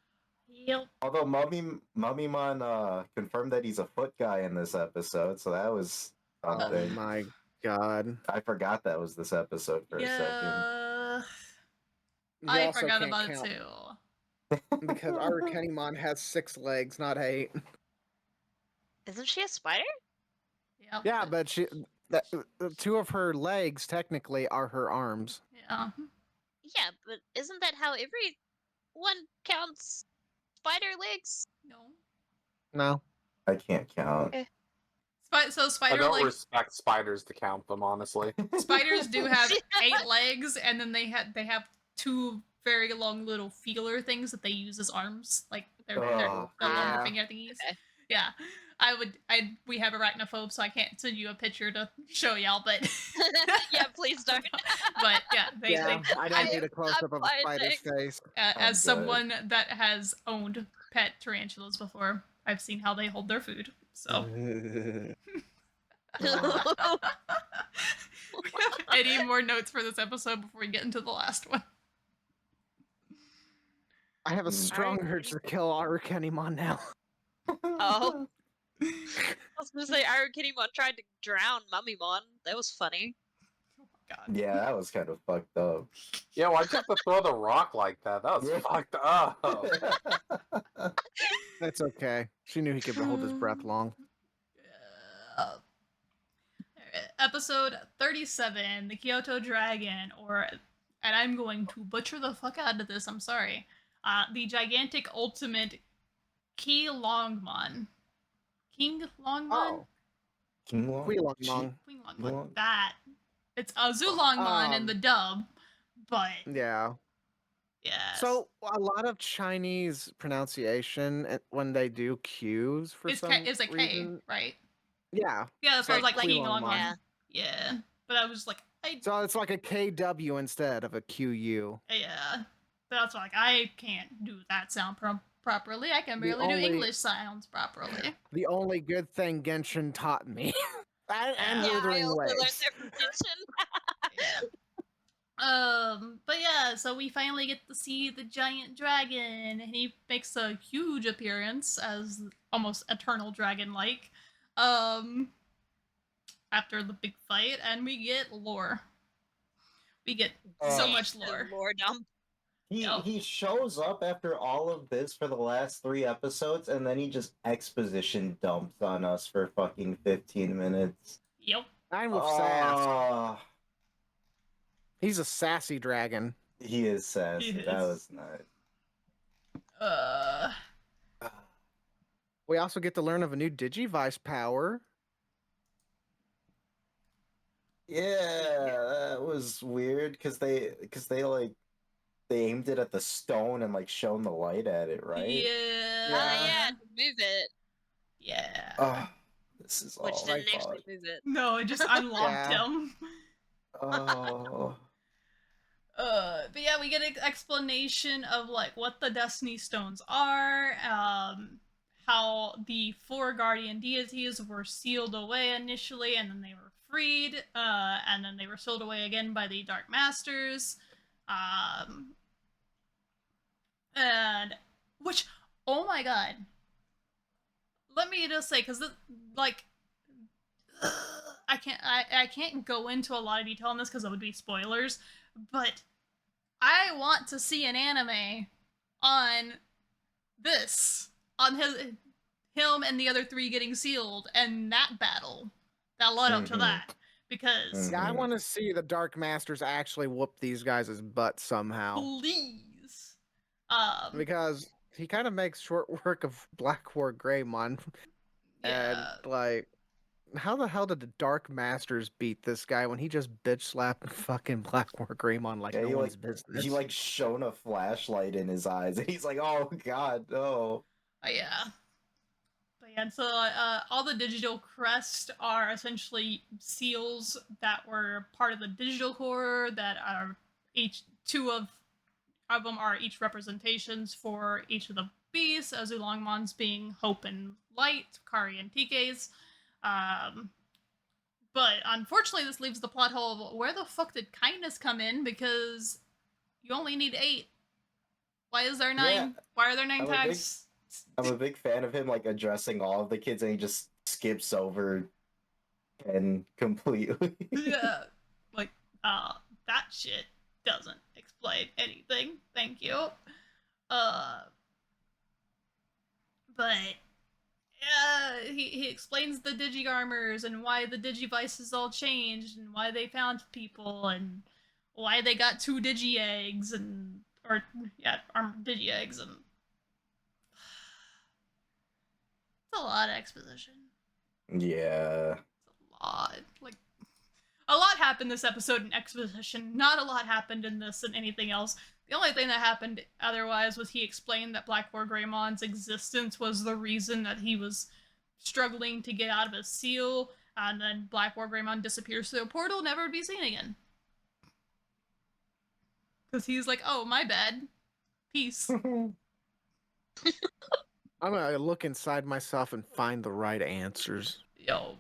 Yep. Although Mummymon confirmed that he's a foot guy in this episode, so that was Oh something. my god. I forgot that was this episode for a second. Yeah. You I also forgot can't about it count, too. because Arukenimon has 6 legs, not 8. Isn't she a spider? Yep. Yeah, but she, 2 of her legs technically are her arms. Yeah. Yeah, but isn't that how everyone counts spider legs? No. No. I can't count. So I spider don't like respect spiders to count them, honestly. spiders do have 8 legs, and then they have 2 very long little feeler things that they use as arms, like they're longer yeah. finger thingies. Okay. Yeah, we have arachnophobes, so I can't send you a picture to show y'all, but Yeah, please don't. but yeah, they I don't need a close up of a I'm spider's fine, face. as good. someone that has owned pet tarantulas before, I've seen how they hold their food. So, any more notes for this episode before we get into the last one? I have a strong urge to kill Arukenimon now. Oh. I was gonna say Arukenimon tried to drown Mummymon. That was funny. Oh my god. Yeah, that was kind of fucked up. Yeah, why'd you have to throw the rock like that? That was Yeah. fucked up. It's okay. She knew he could hold his breath long. Alright, episode 37, the Kyoto Dragon, or, and I'm going to butcher the fuck out of this, I'm sorry, the gigantic ultimate Ki Longmon. King Longmon? Oh, King Long? Queen Queen Long? Longmon. That. It's Zulongmon in the dub, but yeah. yes. So a lot of Chinese pronunciation when they do Q's for some It's a K, reason. right? Yeah. Yeah, that's why I was like Like King Queen Longmon. Yeah. Yeah. But I was like, So it's like a KW instead of a QU. yeah. That's why, like, I can't do that sound properly. I can The barely do only- English sounds properly. The only good thing Genshin taught me. and Yeah, I Wuthering also learned Waves. that from Genshin. Yeah. But yeah, so we finally get to see the giant dragon, and he makes a huge appearance as almost eternal dragon-like. After the big fight, and we get lore. We get so much lore. Lore dump. He shows up after all of this for the last 3 episodes, and then he just exposition dumps on us for fucking 15 minutes. Yep. And with sass. Ah, He's a sassy dragon. he is sassy. He That is. was nice. We also get to learn of a new Digivice power. Yeah, that was weird because they aimed it at the stone and like shone the light at it, right? Yeah. Yeah, to move it. Yeah. Oh, this is Which all didn't my actually fault. move it. No, it just unlocked Yeah. him. Oh, But yeah, we get an explanation of like what the Destiny Stones are, how the 4 guardian deities were sealed away initially, and then they were freed, and then they were sealed away again by the Dark Masters, and which, oh my god, let me just say, because like. I can't go into a lot of detail on this because it would be spoilers, but I want to see an anime on this, on him and the other 3 getting sealed, and that battle that led up to that, because Yeah, I want to see the Dark Masters actually whoop these guys' butt somehow. please, Because he kind of makes short work of Blackwargreymon. yeah, And, like, how the hell did the Dark Masters beat this guy when he just bitch slapped fucking Blackwargreymon like yeah, no he one's business? he like shone a flashlight in his eyes, and he's like, "Oh God, no!" yeah. But yeah, and so all the digital crests are essentially seals that were part of the digital core that are each 2 of them are each representations for each of the beasts, Azulongmons being Hope and Light, Kari and TK's. But unfortunately, this leaves the plot hole of where the fuck did kindness come in, because you only need 8. Why is there 9? Yeah, Why are there 9 I'm a tags? I'm a big fan of him like addressing all of the kids, and he just skips over 10 completely. Yeah, like, that shit doesn't explain anything. Thank you. But he explains the Digiarmors and why the Digivices all changed and why they found people and why they got 2 Digi-eggs and Digi-eggs, and it's a lot of exposition. Yeah. It's a lot. Like, a lot happened this episode in exposition. Not a lot happened in this and anything else. The only thing that happened otherwise was he explained that Blackwargreymon's existence was the reason that he was struggling to get out of his seal, and then Blackwargreymon disappears through a portal, never to be seen again. Because he's like, oh, my bad. Peace. I'm gonna look inside myself and find the right answers. Yo.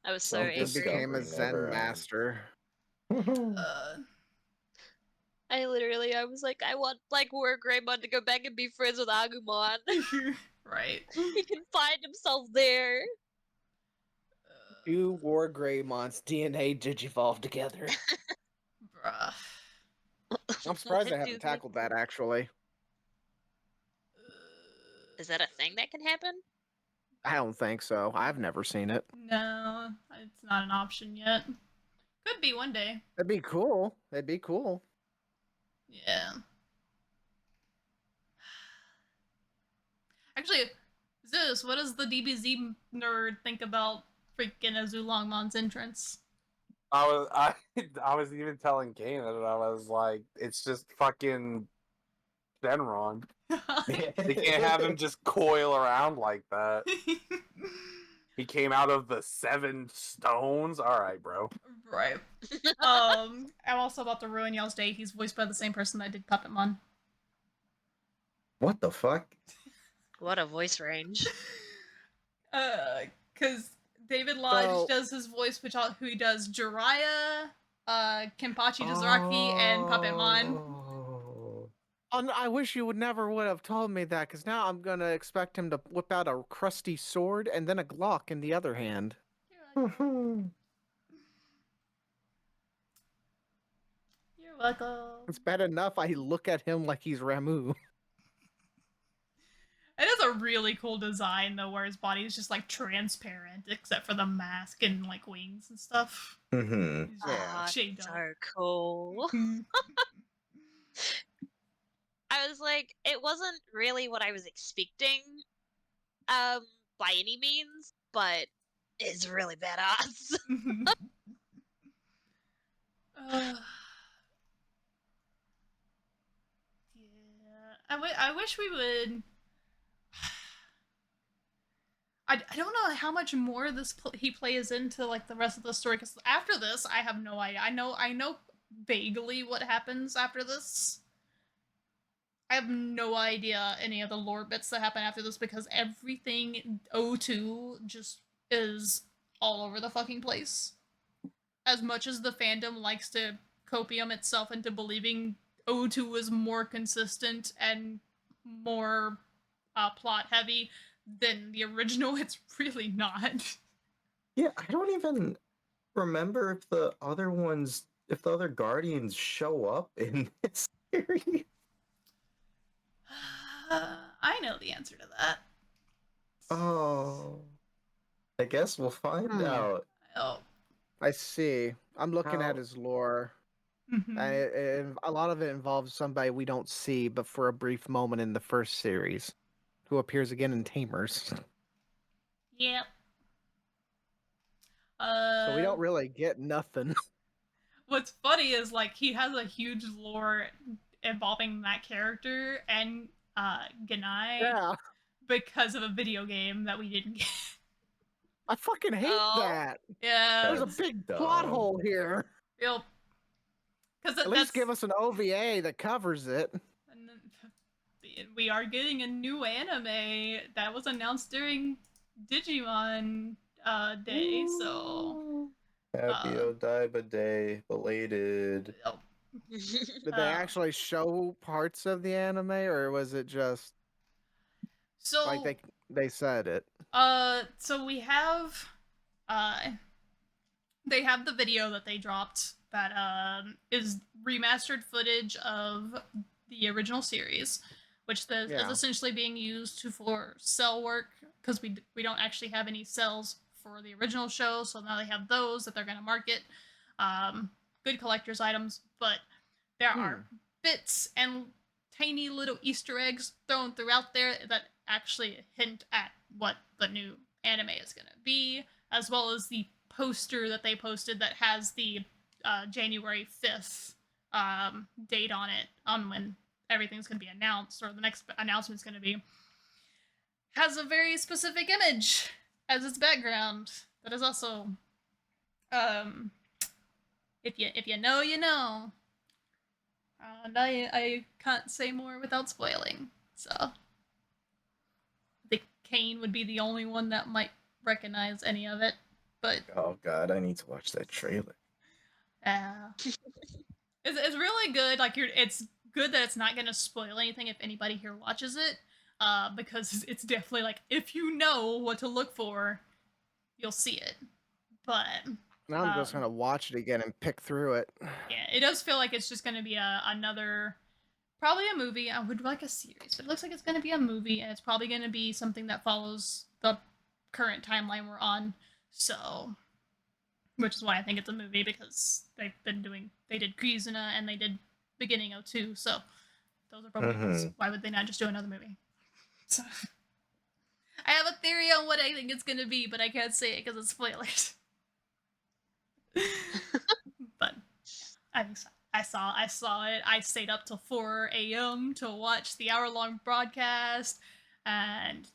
I was so Something He angry. became a Discovery never Zen ends. master. I was like, I want Blackwargreymon to go back and be friends with Agumon. Right. He can find himself there. 2 Wargreymons DNA digivolved together. Bruh. I'm surprised they Do haven't they- tackled that actually. Is that a thing that can happen? I don't think so. I've never seen it. No, it's not an option yet. Could be one day. It'd be cool. It'd be cool. Yeah. Actually, Zeus, what does the DBZ nerd think about freaking Azulongmon's entrance? I was even telling Kain that I was like, it's just fucking Shenron. They can't have him just coil around like that. He came out of the 7 stones. All right, bro. Right. I'm also about to ruin y'all's day. He's voiced by the same person that did Puppetmon. What the fuck? What a voice range. Because David Lodge does his voice, who does Jiraiya, Kenpachi Dozaraki, and Puppetmon. I wish you would have told me that, because now I'm gonna expect him to whip out a crusty sword and then a Glock in the other hand. You're welcome. It's bad enough I look at him like he's Ramu. It is a really cool design, though, where his body is just, like, transparent, except for the mask and, like, wings and stuff. Mm-hmm. Yeah. Shade So cool. I was like, it wasn't really what I was expecting, by any means, but it's really badass. Yeah, I wish we would. I don't know how much more he plays into like the rest of the story, because after this I have no idea. I know vaguely what happens after this. I have no idea any of the lore bits that happen after this, because everything O2 just is all over the fucking place. As much as the fandom likes to copium itself into believing O2 is more consistent and more plot heavy than the original, it's really not. Yeah, I don't even remember if the other Guardians show up in this series. I know the answer to that. Oh. I guess we'll find out. Oh. I see. I'm looking at How- his lore. Mhm. A lot of it involves somebody we don't see, but for a brief moment in the first series, who appears again in Tamers. Yep. So we don't really get nothing. What's funny is, like, he has a huge lore involving that character and Ganai Yeah. because of a video game that we didn't get. I fucking hate that. Yeah. There's a That's big dumb. plot hole here. Yep. Because At least give us an OVA that covers it. We are getting a new anime that was announced during Digimon Day, so Happy Odaiba Day, belated. Did they actually show parts of the anime, or was it just so like they said it? So we have they have the video that they dropped that is remastered footage of the original series, which is essentially being used for cell work, because we don't actually have any cells for the original show, so now they have those that they're going to market. Good collector's items, but there are bits and tiny little Easter eggs thrown throughout there that actually hint at what the new anime is going to be, as well as the poster that they posted that has the January 5th date on it, on when everything's going to be announced, or the next announcement's going to be, has a very specific image as its background that is also, if you know, you know. And I can't say more without spoiling, so I think Kain would be the only one that might recognize any of it, but Oh god, I need to watch that trailer. It's really good. Like, it's good that it's not going to spoil anything if anybody here watches it, because it's definitely like, if you know what to look for, you'll see it. But Now I'm just gonna watch it again and pick through it. yeah, it does feel like it's just going to be another, probably a movie. I would like a series, but it looks like it's going to be a movie, and it's probably going to be something that follows the current timeline we're on. So, which is why I think it's a movie, because they did Kizuna and they did Beginning 02, so those are both movies. Why would they not just do another movie? So, I have a theory on what I think it's gonna be, but I can't say it because it's spoilers. But I think so. I saw it. I stayed up till 4 a.m. to watch the hour-long broadcast, and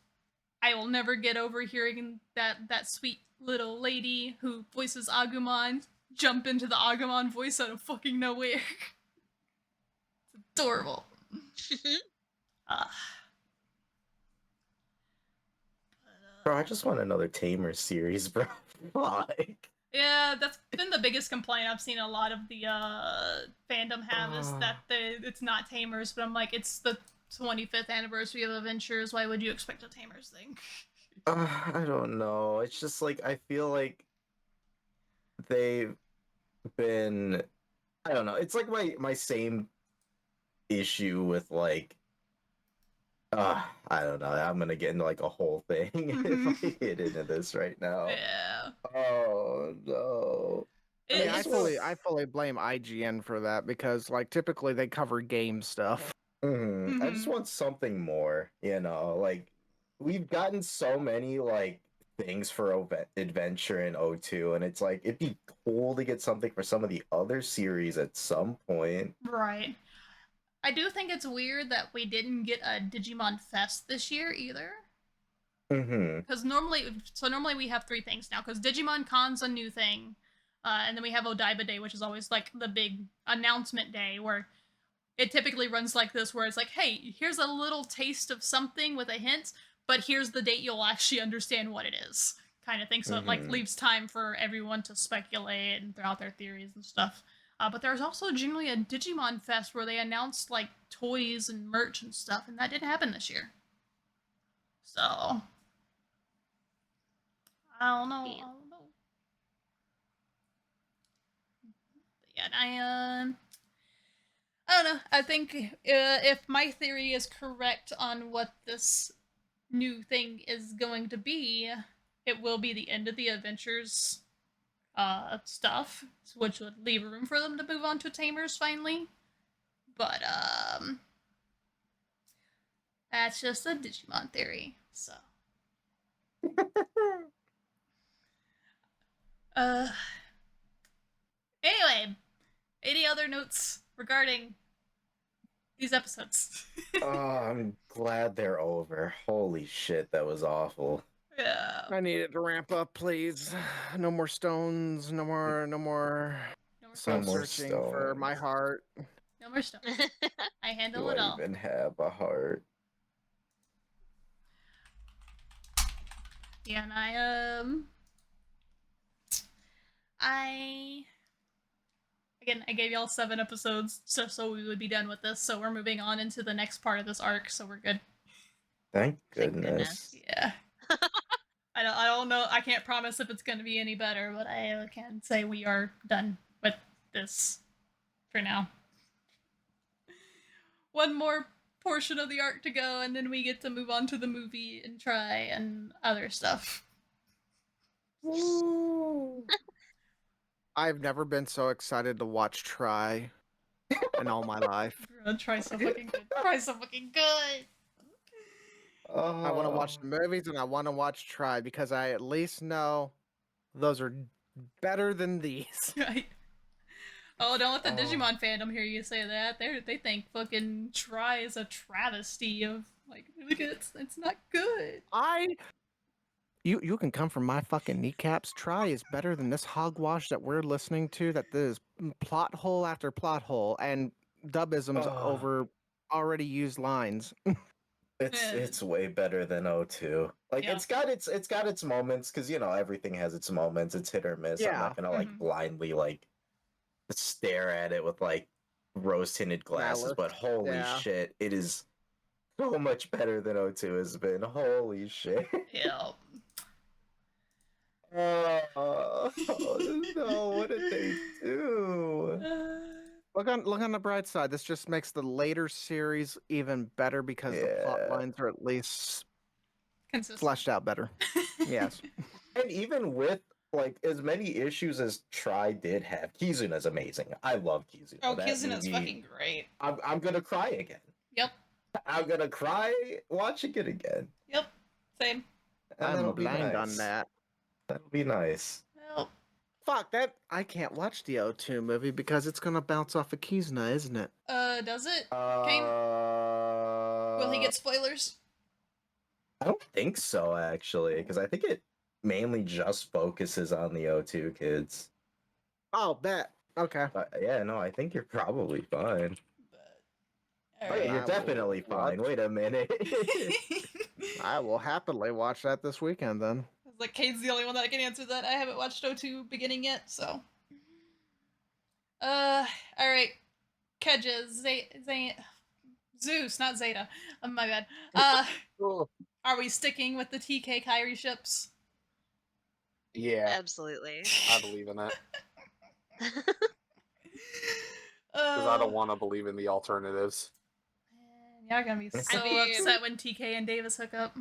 I will never get over hearing that sweet little lady who voices Agumon jump into the Agumon voice out of fucking nowhere. It's adorable. Bro, I just want another Tamer series, bro. Like, yeah, that's been the biggest complaint I've seen a lot of the fandom have, is that it's not Tamers, but I'm like, it's the 25th anniversary of Adventures, why would you expect a Tamers thing? I don't know. It's just like, I feel like they've been, I don't know. It's like my same issue with like, I don't know. I'm gonna get into like a whole thing if I get into this right now. Yeah. Oh no. I mean, I fully blame IGN for that, because like typically they cover game stuff. I just want something more, you know, like we've gotten so many like things for adventure in O2, and it's like it'd be cool to get something for some of the other series at some point. Right. I do think it's weird that we didn't get a Digimon Fest this year either. Because normally we have 3 things now, because Digimon Con's a new thing, and then we have Odaiba Day, which is always like the big announcement day, where it typically runs like this, where it's like, hey, here's a little taste of something with a hint, but here's the date you'll actually understand what it is, kind of thing. So it like leaves time for everyone to speculate and throw out their theories and stuff. But there's also generally a Digimon Fest where they announced like toys and merch and stuff, and that didn't happen this year. So I don't know. But yeah, and I don't know. I think if my theory is correct on what this new thing is going to be, it will be the end of the adventures stuff, which would leave room for them to move on to Tamers finally. But that's just a Digimon theory. So anyway, any other notes regarding these episodes? Oh, I'm glad they're over. Holy shit, that was awful. Yeah. I need it to ramp up, please. No more stones. No more soul searching for my heart. No more stones. I handle Do it I all. even have a heart? Yeah, and I gave y'all 7 episodes so we would be done with this. So we're moving on into the next part of this arc. So we're good. Thank goodness. Yeah. I don't know. I can't promise if it's going to be any better, but I can say we are done with this for now. One more portion of the arc to go, and then we get to move on to the movie and try and other stuff. I've never been so excited to watch Try in all my life. Try so fucking good. Try so fucking good. I want to watch the movies and I want to watch Try, because I at least know those are better than these. Right. Oh, don't let the Digimon fandom hear you say that. They think fucking Try is a travesty of like, look, it's not good. You can come from my fucking kneecaps. Try is better than this hogwash that we're listening to. That there's plot hole after plot hole and dubisms over already used lines. It's way better than O2. Like Yeah. it's got its moments, because you know everything has its moments. It's hit or miss. I'm not gonna like blindly like stare at it with like rose tinted glasses, but holy shit, it is so much better than O2 has been. Holy shit. Yeah. Oh no, what did they do? Look on the bright side. This just makes the later series even better, because the plot lines are at least consistent, fleshed out better. Yes. And even with like as many issues as Try did have, Kizuna's amazing. I love Kizuna. Oh, That Kizuna's movie, fucking great. I'm gonna cry again. Yep. I'm gonna cry watching it again. Yep. Same. And that'll I'm be blind nice. on that. That'll be nice. Well, Fuck that! I can't watch the O2 movie because it's gonna bounce off of Kizuna, isn't it? does it? Kain? Will he get spoilers? I don't think so, actually, because I think it mainly just focuses on the O2 kids. Oh, bet. Okay. But yeah, no, I think you're probably fine. Oh, yeah, Alright. you're I definitely will fine. watch- Wait a minute. I will happily watch that this weekend then. It's like Kane's the only one that can answer that. I haven't watched O2 beginning yet, so. Alright. Keja, Zeus, not Zeta. Oh, my bad. Are we sticking with the TK Kyrie ships? Yeah, Absolutely. I believe in it. Because I don't want to believe in the alternatives. Man, y'all gonna be so mean- upset when TK and Davis hook up.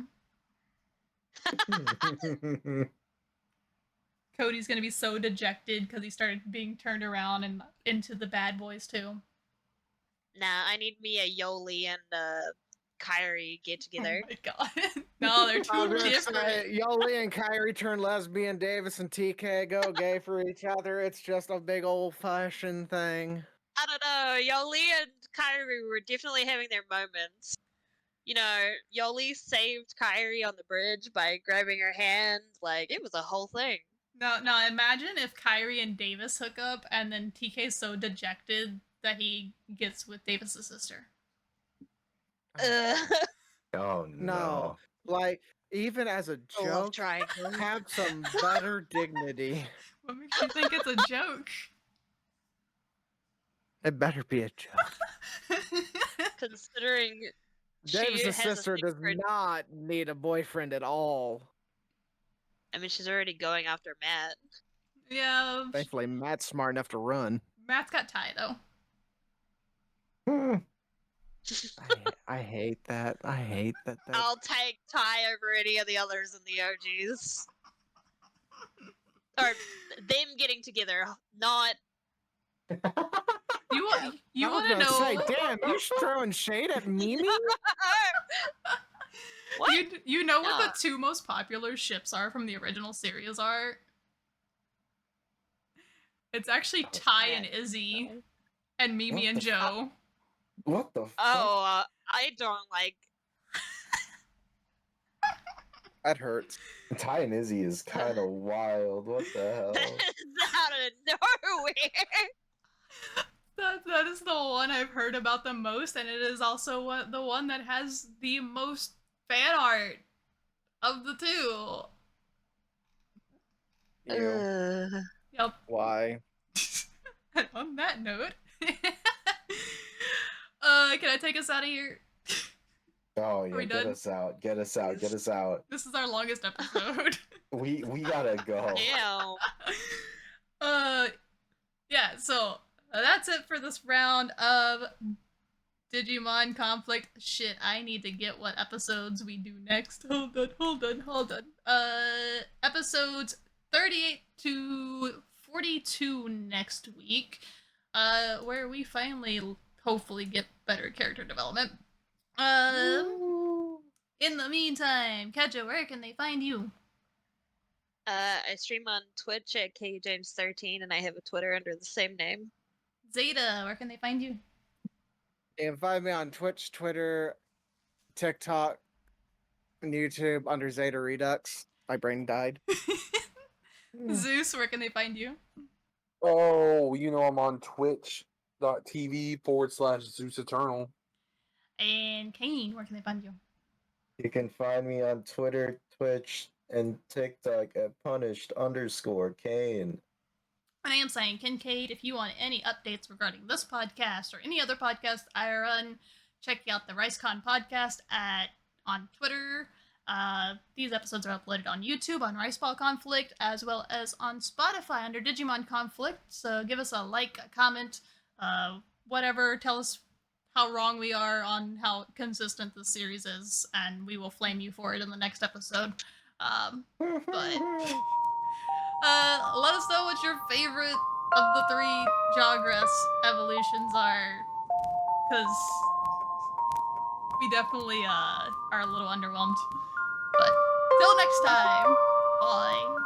Cody's gonna be so dejected because he started being turned around and into the bad boys too. Nah, I need me a Yoli and Kyrie get together. Oh my god. No, they're I was too gonna different. say, Yoli and Kyrie turn lesbian, Davis and TK go gay for each other. It's just a big old fashioned thing. I don't know. Yoli and Kyrie were definitely having their moments. You know, Yoli saved Kyrie on the bridge by grabbing her hand. Like, it was a whole thing. No, imagine if Kyrie and Davis hook up and then TK's so dejected that he gets with Davis's sister. Oh No, like even as a I love joke, triangle. have some better dignity. What makes you think it's a joke? It better be a joke. Considering she Davis's has a sister does secret- not need a boyfriend at all. I mean, she's already going after Matt. Yeah, Thankfully, Matt's smart enough to run. Matt's got Ty though. I hate that. I hate that. I'll take Ty over any of the others in the OGs. Or them getting together, not. You want I was to gonna say, know? damn, you throwing shade at Mimi? What? You know what No. the two most popular ships are from the original series are? It's actually Ty and Izzy, and Mimi What and the Joe. What the fuck? Oh, I don't like. That hurts. Ty and Izzy is kind of wild. What the hell? That's out of nowhere. That is the one I've heard about the most, and it is also the one that has the most fan art of the two. You. Yep. Why? And on that note, can I take us out of here? Oh Are yeah, we get done? us out. Get us out. Get us out. This is our longest episode. We gotta go. Ew. Yeah, so that's it for this round of Digimon Conflict. Shit, I need to get what episodes we do next. Hold on. Episodes 38 to 42 next week, where we finally hopefully get better character development. In the meantime, Keja, where can they find you? I stream on Twitch at KJames13, and I have a Twitter under the same name. Zeta, where can they find you? You can find me on Twitch, Twitter, TikTok, and YouTube under Zeta Redux. My brain died. Zeus, where can they find you? Oh, you know I'm on twitch.tv/Zeus Eternal. And Kain, where can they find you? You can find me on Twitter, Twitch, and TikTok at punished_Kain. And I am Cyan Kincaid. If you want any updates regarding this podcast or any other podcast I run, check out the RiceCon podcast on Twitter. These episodes are uploaded on YouTube on Riceball Conflict, as well as on Spotify under Digimon Conflict. So give us a like, a comment, whatever. Tell us how wrong we are on how consistent this series is, and we will flame you for it in the next episode. But let us know what your favorite of the 3 Jogress evolutions are, because we definitely are a little underwhelmed. But till next time, bye.